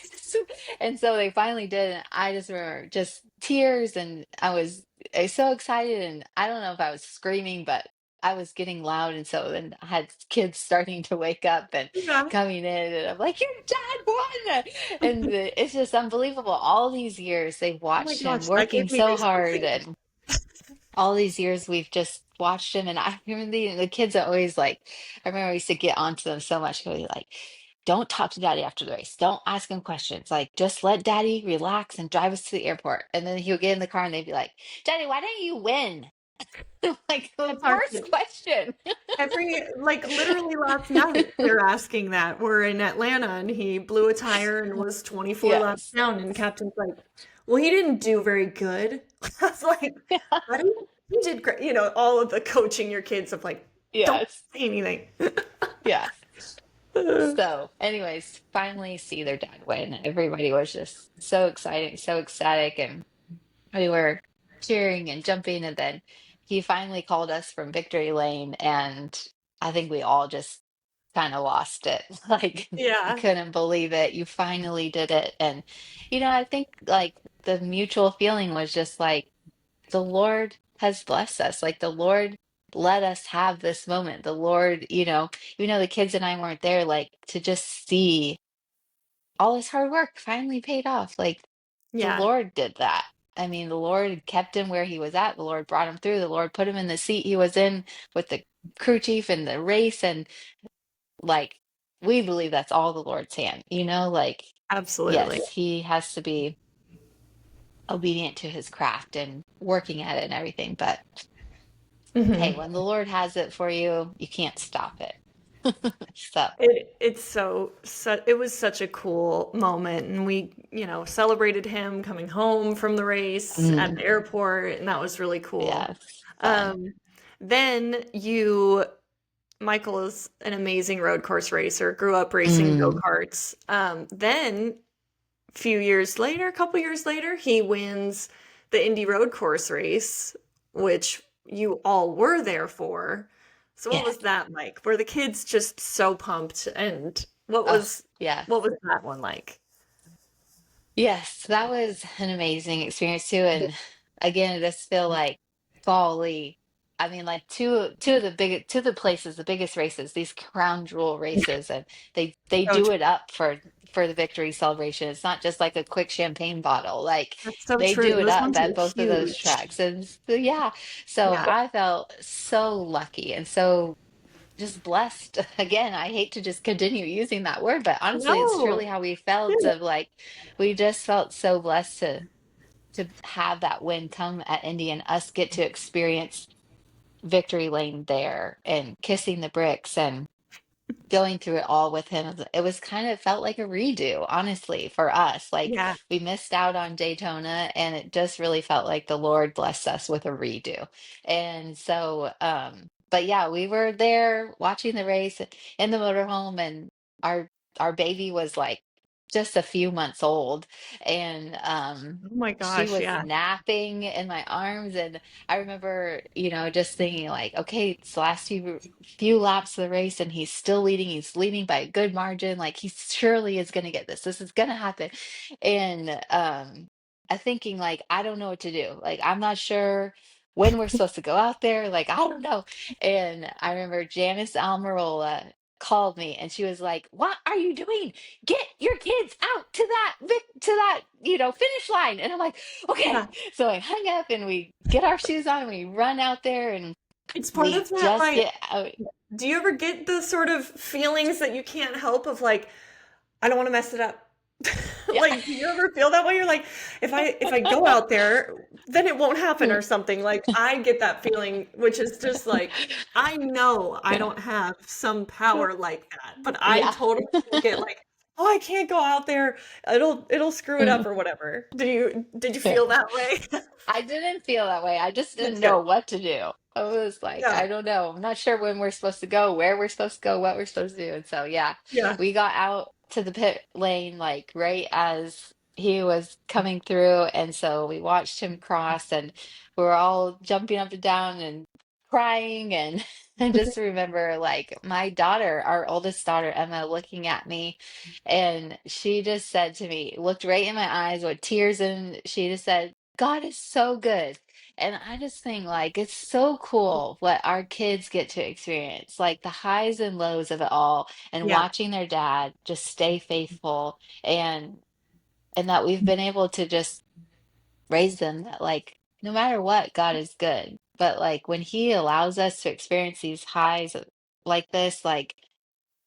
and so they finally did, and I just remember just tears, and I was so excited, and I don't know if I was screaming, but I was getting loud, and so then I had kids starting to wake up and Yeah. coming in, and I'm like, "Your dad won!" And it's just unbelievable. All these years they've Oh my watched him gosh, that working gave me so goosebumps hard, again. and all these years we've just watched him. And I remember the kids are always like, I remember I used to get onto them so much. Go like, "Don't talk to daddy after the race. Don't ask him questions. Like, just let daddy relax and drive us to the airport." And then he'll get in the car, and they'd be like, "Daddy, why didn't you win?" Like, the That's our worst kid. question. Like literally last night, they're asking that. We're in Atlanta and he blew a tire and was 24 laps Yes. down. And captain's like, well, he didn't do very good. I was like, buddy, he did great. All of the coaching your kids of like, don't Yes. say anything. Yes. So, anyways, finally see their dad win. Everybody was just so excited, so ecstatic, and we were cheering and jumping. And then he finally called us from victory lane, and I think we all just kind of lost it. Like, Yeah, couldn't believe it. You finally did it. And, I think like the mutual feeling was just like, the Lord has blessed us. Like, the Lord let us have this moment. The Lord, even though the kids and I weren't there, like, to just see all his hard work finally paid off. Like, the yeah, Lord did that. I mean, the Lord kept him where he was at. The Lord brought him through. The Lord put him in the seat he was in with the crew chief and the race. And like, we believe that's all the Lord's hand, like, absolutely. yes, he has to be obedient to his craft and working at it and everything. But hey, Mhm. when the Lord has it for you, you can't stop it. So, It was such a cool moment, and we, celebrated him coming home from the race at mm, the airport, and that was really cool. yes, fun. Um, then Michael is an amazing road course racer, grew up racing Mm, go-karts. Then a couple years later, he wins the Indy road course race, which you all were there for. So what yeah. was that like? Were the kids just so pumped? And what Oh, was yeah. what was that one like? Yes, that was an amazing experience too. And again, I just feel like folly. I mean, like, two of the places, the biggest races, these crown jewel races, and they So do true. it up for the victory celebration. It's not just like a quick champagne bottle. Like, That's so they true. do it Those up ones at are both of those huge. tracks. And so, yeah, so Yeah. I felt so lucky and so just blessed. Again, I hate to just continue using that word, but honestly, it's truly No. how we felt Yeah. of like we just felt so blessed to have that win come at Indy and us get to experience victory lane there and kissing the bricks and going through it all with him. It was kind of felt like a redo, honestly, for us. Like Yeah. we missed out on Daytona and it just really felt like the Lord blessed us with a redo. And so, but yeah, we were there watching the race in the motorhome and our our baby was like just a few months old and Oh my she gosh, was yeah. napping in my arms and I remember, just thinking like, okay, it's the last few laps of the race and he's still leading. He's leading by a good margin. Like he surely is going to get this. This is going to happen. And I thinking like, I don't know what to do. Like, I'm not sure when we're supposed to go out there. Like, I don't know. And I remember Janice Almirola called me and she was like, "What are you doing? Get your kids out to that finish line." And I'm like, "Okay." Yeah. So I hung up and we get our shoes on and we run out there and It's part we of that, just like, get out. do you ever get the sort of feelings that you can't help of like, I don't want to mess it up. Yeah. Like, do you ever feel that way? You're like, if I go out there, then it won't happen or something. Like, I get that feeling, which is just like, I know I Yeah. don't have some power like that, but I Yeah. totally get like, oh, I can't go out there. It'll screw it up or whatever. Did you feel that way? I didn't feel that way. I just That's didn't good. know what to do. I was like, Yeah. I don't know. I'm not sure when we're supposed to go, where we're supposed to go, what we're supposed to do. And so, yeah, Yeah. we got out to the pit lane like right as he was coming through. And so we watched him cross and we were all jumping up and down and crying. And I just remember like my daughter, our oldest daughter, Emma, looking at me and she just said to me, looked right in my eyes with tears and she just said, God is so good. And I just think like it's so cool what our kids get to experience, like the highs and lows of it all, and Yeah. watching their dad just stay faithful and that we've been able to just raise them that like no matter what, God is good. But like when he allows us to experience these highs like this, like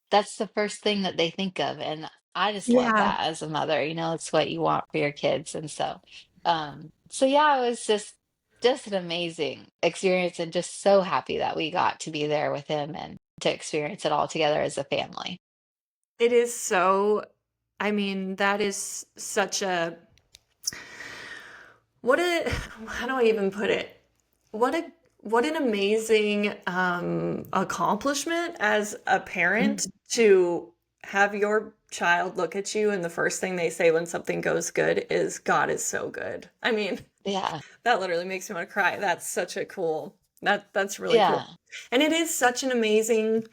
that's the first thing that they think of. And I just love Yeah. that as a mother, it's what you want for your kids. And so yeah, it was just an amazing experience and just so happy that we got to be there with him and to experience it all together as a family. It is so, I mean, that is such a, what a, how do I even put it? What a, what an amazing accomplishment as a parent Mhm. to have your child look at you and the first thing they say when something goes good is, God is so good. I mean, Yeah. that literally makes me want to cry. That's such a cool, that's really cool. Yeah. And it is such an amazing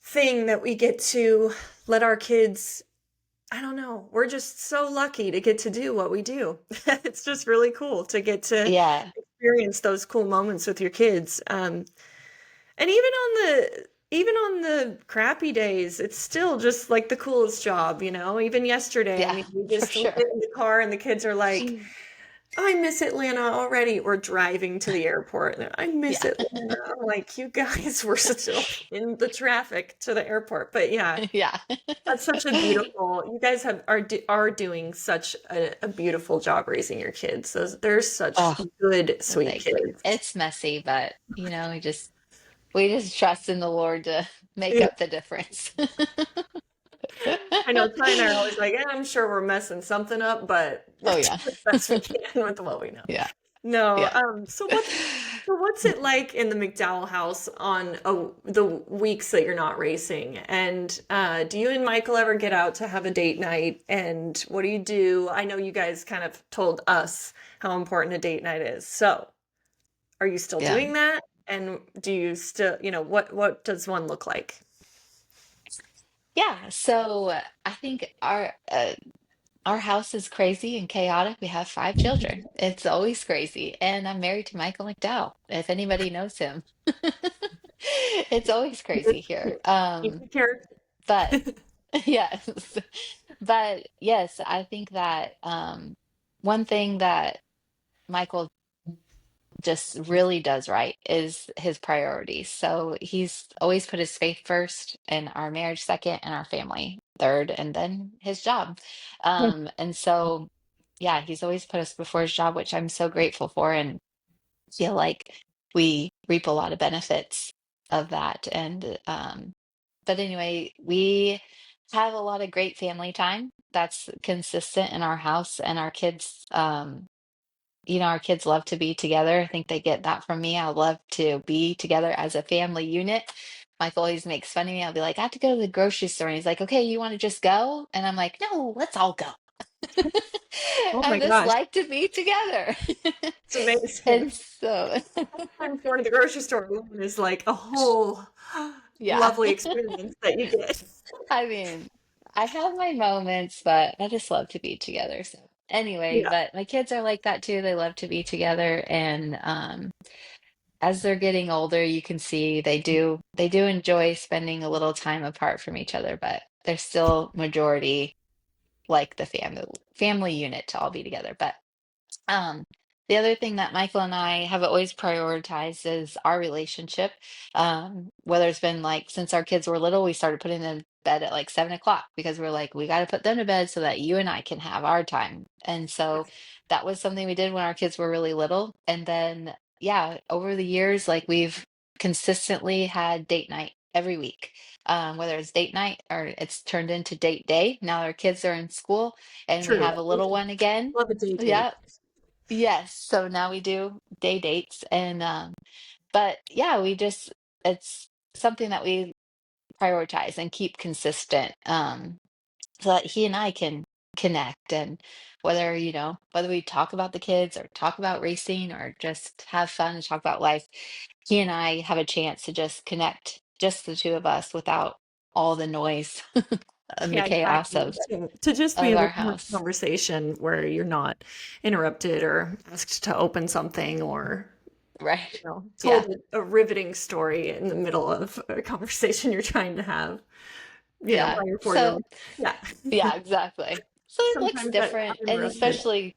thing that we get to let our kids, I don't know. We're just so lucky to get to do what we do. It's just really cool to get to Yeah. experience those cool moments with your kids. And even on the crappy days, it's still just like the coolest job, you know? Even yesterday, I Yeah. mean, For we sure. get in the car and the kids are like, I miss Atlanta already. We're driving to the airport. And I miss Yeah. Atlanta. I'm like, you guys were still in the traffic to the airport. But yeah, Yeah. that's such a beautiful. You guys are doing such a beautiful job raising your kids. They're such Oh, good, well, sweet thank you. kids. It's messy, but we just trust in the Lord to make Yeah. up the difference. I know Ty and I are always like, I'm sure we're messing something up, but Oh yeah. as best we can with what we know. Yeah. No, Yeah. so what's it like in the McDowell house on the weeks that you're not racing? And do you and Michael ever get out to have a date night? And what do you do? I know you guys kind of told us how important a date night is. So, are you still Yeah. doing that? And do you still, what does one look like? Yeah. So I think our house is crazy and chaotic. We have 5 children. It's always crazy. And I'm married to Michael McDowell, if anybody knows him. It's always crazy here. You take care. But yes. But yes, I think that one thing that Michael just really does right is his priorities. So he's always put his faith first, and our marriage second, and our family third, and then his job. And so, yeah, he's always put us before his job, which I'm so grateful for, and feel like we reap a lot of benefits of that. And but anyway, we have a lot of great family time that's consistent in our house, and our kids, our kids love to be together. I think they get that from me. I love to be together as a family unit. Michael always makes fun of me. I'll be like, I have to go to the grocery store. And he's like, okay, you want to just go? And I'm like, no, let's all go. Oh I my just gosh, like to be together. it's amazing. And so, I'm going to the grocery store alone is like a whole yeah, lovely experience that you get. I mean, I have my moments, but I just love to be together. So anyway, Yeah. but my kids are like that too. They love to be together. And as they're getting older, you can see they do enjoy spending a little time apart from each other, but they're still majority like the family unit to all be together. But um, the other thing that Michael and I have always prioritized is our relationship. Whether it's been like since our kids were little, we started putting them to bed at like 7 o'clock because we're like, we got to put them to bed so that you and I can have our time. And so that was something we did when our kids were really little. And then, yeah, over the years, like we've consistently had date night every week. Whether it's date night or it's turned into date day. Now our kids are in school and we True. have a little one again. Love a day date. Yeah, yes, so now we do day dates, and but yeah, we just it's something that we prioritize and keep consistent, so that he and I can connect. And whether we talk about the kids or talk about racing or just have fun and talk about life, he and I have a chance to just connect, just the two of us, without all the noise and the Yeah, chaos exactly. To just be of able our to have a house. conversation where you're not interrupted or asked to open something or, Right. Yeah. told a riveting story in the middle of a conversation you're trying to have, Yeah. by your So 4-year-old. Yeah. yeah, exactly. So it looks Sometimes I'm different, and interrupted. especially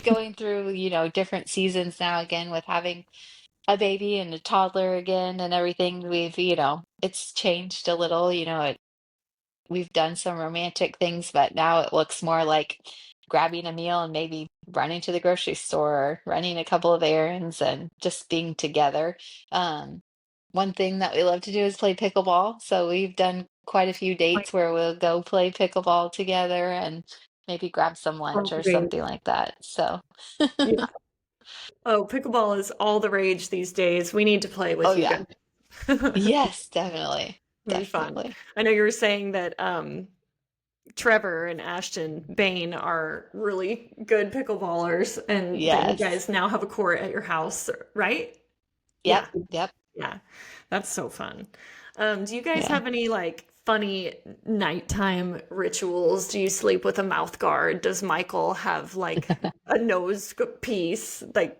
going through, different seasons now again with having a baby and a toddler again and everything. It's changed a little, we've done some romantic things, but now it looks more like grabbing a meal and maybe running to the grocery store or running a couple of errands and just being together. Um, One thing that we love to do is play pickleball. So we've done quite a few Like, dates where we'll go play pickleball together and maybe grab some all lunch the or rage. something like that. So, Yeah. Oh, pickleball is all the rage these days. We need to play oh with you yeah. guys. It'd Yes, definitely. be fun. Definitely. I know you were saying that Trevor and Ashton Bain are really good pickleballers and that you Yes. guys now have a court at your house, right? Yep. Yeah. Yep. Yeah. That's so fun. Do you guys Yeah. have any like funny nighttime rituals? Do you sleep with a mouth guard? Does Michael have like a nose piece? Like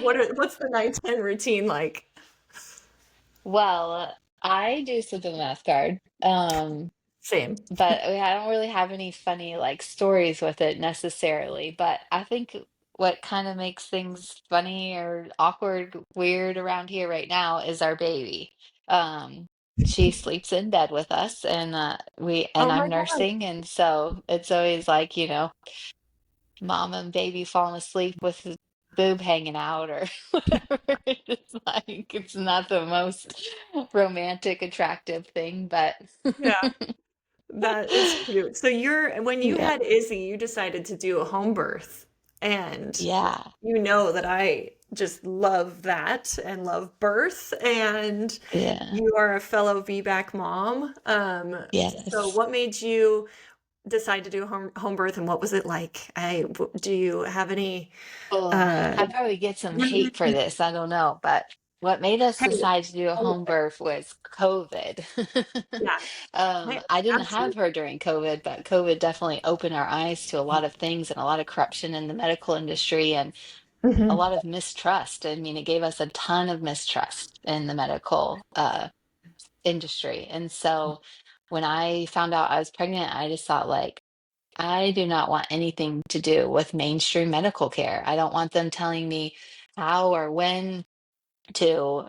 what's the nighttime routine like? Well, I do sleep in the mouth guard. Same. But I don't really have any funny like stories with it necessarily. But I think what kind of makes things funny or awkward, weird around here right now is our baby. She sleeps in bed with us, and Oh my I'm God. nursing, and so it's always like, mom and baby falling asleep with the boob hanging out or whatever. It's like it's not the most romantic, attractive thing, but Yeah. That is cute. So when you yeah. had Izzy, you decided to do a home birth. And Yeah. you know that I just love that and love birth. And Yeah. you are a fellow VBAC mom. So Yes. what made you decide to do a home birth and what was it like? Do you have any Oh, uh I probably get some hate for hey, this. I don't know, but what made us decide to do a home birth was COVID. yeah, hey, I didn't have absolutely. her during COVID, but COVID definitely opened our eyes to a lot of things and a lot of corruption in the medical industry and a Mhm. lot of mistrust. I mean, it gave us a ton of mistrust in the medical industry. And so when I found out I was pregnant, I just thought like, I do not want anything to do with mainstream medical care. I don't want them telling me how or when to,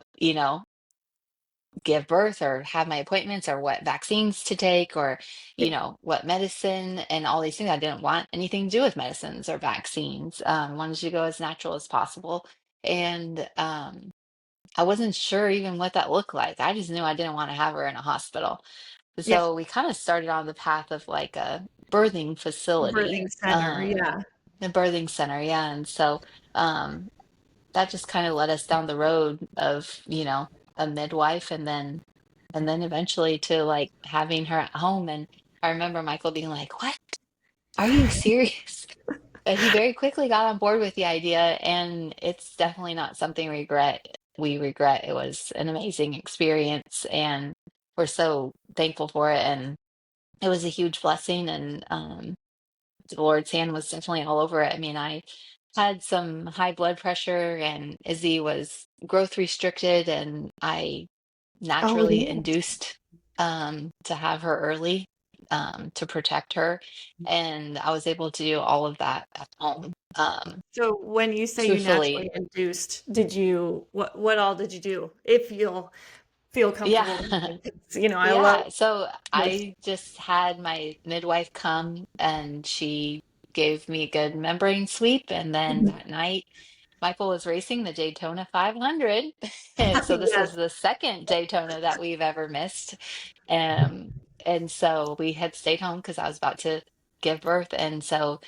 give birth or have my appointments or what vaccines to take or, Yeah. what medicine and all these things. I didn't want anything to do with medicines or vaccines. Wanted to go as natural as possible. And I wasn't sure even what that looked like. I just knew I didn't want to have her in a hospital. Yeah. So we kind of started on the path of like a birthing Birthing facility, center. Yeah. the birthing center, yeah. And so um, that just kind of led us down the road of, a midwife and then eventually to like having her at home. And I remember Michael being like, "What? Are you serious?" But he very quickly got on board with the idea, and it's definitely not something we regret. It was an amazing experience, and we're so thankful for it. And it was a huge blessing, and the Lord's hand was definitely all over it. I mean, I had some high blood pressure, and Izzy was growth restricted, and I Oh, naturally yeah. induced to have her early to protect her. And I was able to do all of that at home. So when you say you Truthfully, naturally induced, what all did you do? If you'll feel yeah. comfortable with it, 'cause, I love Yeah, so this. I just had my midwife come and she gave me a good membrane sweep. And then that night, Michael was racing the Daytona 500. And so this Yes. was the second Daytona that we've ever missed. Um, and so we had stayed home because I was about to give birth. And so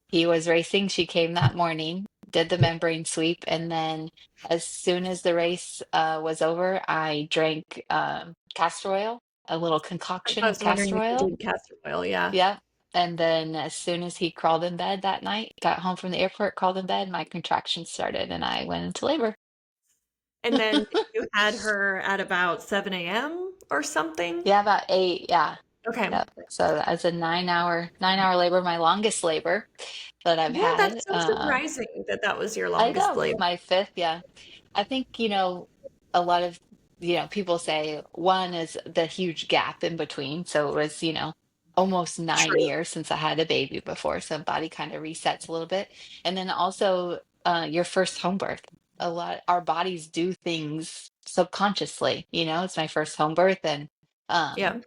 he was racing. She came that morning, did the membrane sweep, and then as soon as the race was over, I drank castor oil, a little concoction I of was wondering castor if you oil. did castor oil. Yeah. Yep. And then as soon as he crawled in bed that night, got home from the airport, crawled in bed, my contractions started, and I went into labor. And then you had her at about 7 a.m. or something? Yeah, about 8. Yeah. Okay. Yep. So that was a 9-hour labor, my longest labor that I've Yeah, had. that's so surprising that that was your I longest know, labor. my fifth, yeah. I think, a lot of, people say one is the huge gap in between. So it was, almost 9 years since I had a baby before. So body kind of resets a little bit. And then also your first home birth. Our bodies do things subconsciously, it's my first home birth. And um, Yeah.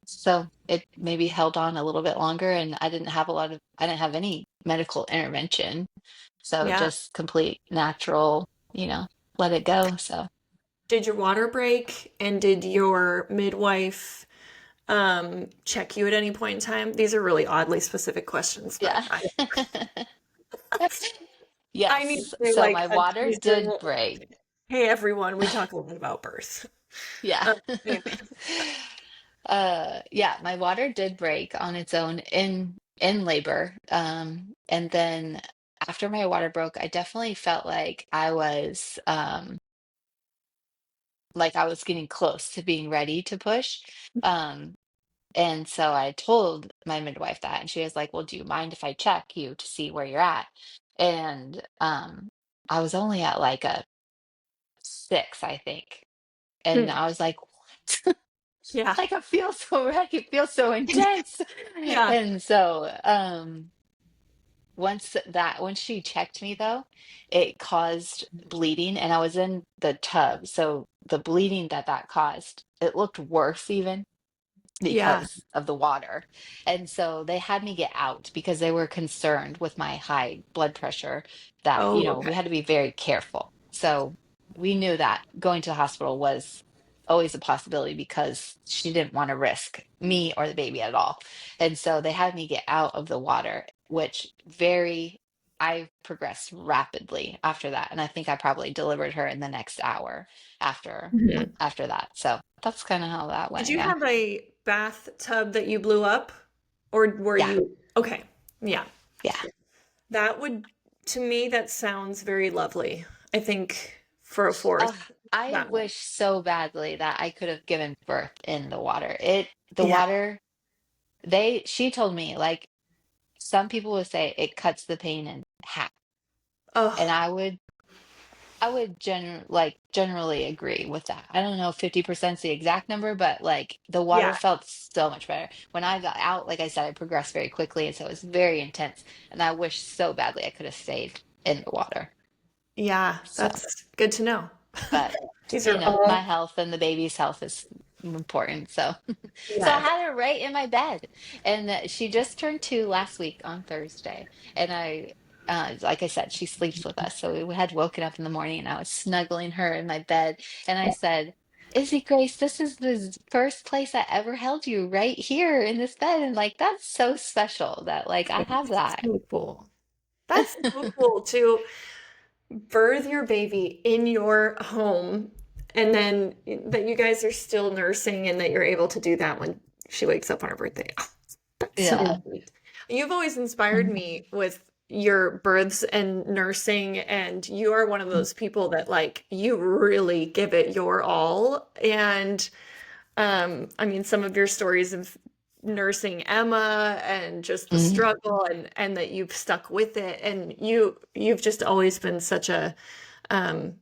so it maybe held on a little bit longer. And I didn't have any medical intervention. So Yeah. just complete natural, let it go. So Did your water break and did your midwife check you at any point in time? These are really oddly specific questions, but yeah. I need to Yes. say So like my a water teaser. did break. Hey everyone, we talk a lot about birth. Yeah. Anyway. Yeah, my water did break on its own in labor. And then after my water broke, I definitely felt like I was getting close to being ready to push. Um, And so I told my midwife that, and she was like, "Well, do you mind if I check you to see where you're at?" And I was only at like a 6, I think. And Hmm. I was like, "What?" Yeah. Like I feel so right, it feels so intense. Yeah. And so once she checked me though, it caused bleeding, and I was in the tub. So the bleeding that caused, it looked worse even Yeah. because of the water. And so they had me get out because they were concerned with my high blood pressure that, Oh, we okay. had to be very careful. So we knew that going to the hospital was always a possibility because she didn't want to risk me or the baby at all. And so they had me get out of the water, which I progressed rapidly after that. And I think I probably delivered her in the next hour after Mhm. after that. So that's kind of how that Did went. you Yeah. have a bathtub that you blew up? Or were Yeah. you okay? Yeah. Yeah. That would, to me, that sounds very lovely. I think for a Ugh, fourth, I that wish so badly that I could have given birth in the water. The yeah. water, she told me, like, some people would say it cuts the pain in half. And Oh, I would I would generally agree with that. I don't know if 50% is the exact number, but like the water Yeah. felt so much better. When I got out, like I said, I progressed very quickly, and so it was very intense. And I wish so badly I could have stayed in the water. Yeah, So, that's good to know. but These are my all, health and the baby's health is important. So, so I yes. had her right in my bed, and she just turned 2 last week on Thursday, and like I said, she sleeps with us, so we had woken up in the morning, and I was snuggling her in my bed, and I said, "Izzy Grace, this is the first place I ever held you, right here in this bed," and like that's so special that like I have that. So cool. That's so cool to birth your baby in your home and then that you guys are still nursing and that you're able to do that when she wakes up on her birthday. Oh, that's so Yeah. neat. You've always inspired me with your births and nursing, and you are one of those people that like you really give it your all. And I mean, some of your stories of nursing Emma and just the Mhm. struggle and that you've stuck with it and you've just always been such a um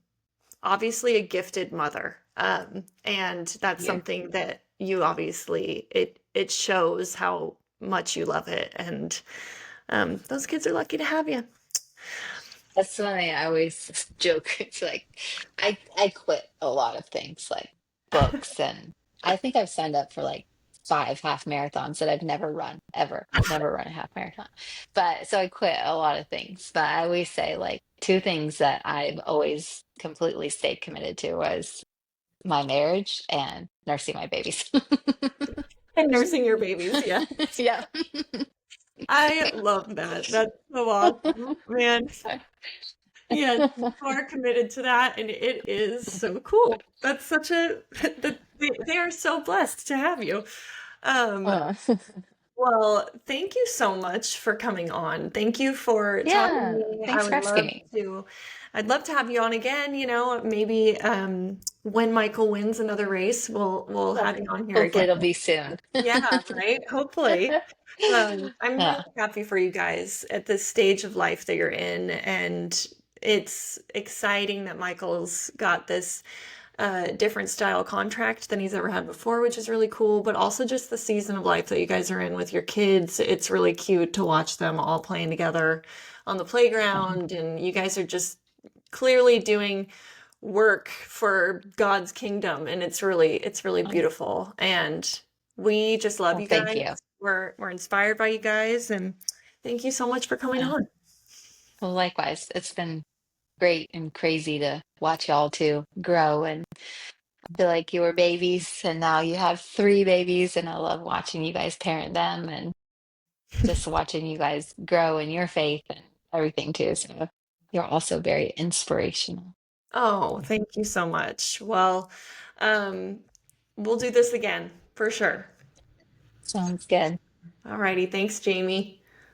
obviously a gifted mother. And that's Yeah. something that you obviously it shows how much you love it and those kids are lucky to have you. That's funny. I always joke. It's like I quit a lot of things like books, and I think I've signed up for like 5 half marathons that I've never run ever. I've never run a half marathon. But so I quit a lot of things. But I always say like two things that I've always completely stayed committed to was my marriage and nursing my babies. And nursing your babies, yeah. Yeah. I love that. That's so awesome, man. Yeah, you are committed to that, and it is so cool. That's such a that they are so blessed to have you. Um, Uh, well, thank you so much for coming on. Thank you for talking to yeah. me. Thanks for asking me. I'd love to have you on again, you know, maybe when Michael wins another race, we'll have you on here Hopefully again. it'll be soon. Yeah, right. Hopefully. I'm really Yeah. happy for you guys at this stage of life that you're in, and it's exciting that Michael's got this different style contract than he's ever had before, which is really cool. But also just the season of life that you guys are in with your kids. It's really cute to watch them all playing together on the playground, and you guys are just clearly doing work for God's kingdom, and it's really beautiful. And we just love Well, you thank guys. you. We're inspired by you guys, and thank you so much for coming Yeah. on. Well, likewise, it's been great and crazy to watch y'all two grow and feel like you were babies, and now you have 3 babies, and I love watching you guys parent them and just watching you guys grow in your faith and everything too. So you're also very inspirational. Oh, thank you so much. Well, um, we'll do this again for sure. Sounds good. Alrighty, thanks, Jamie.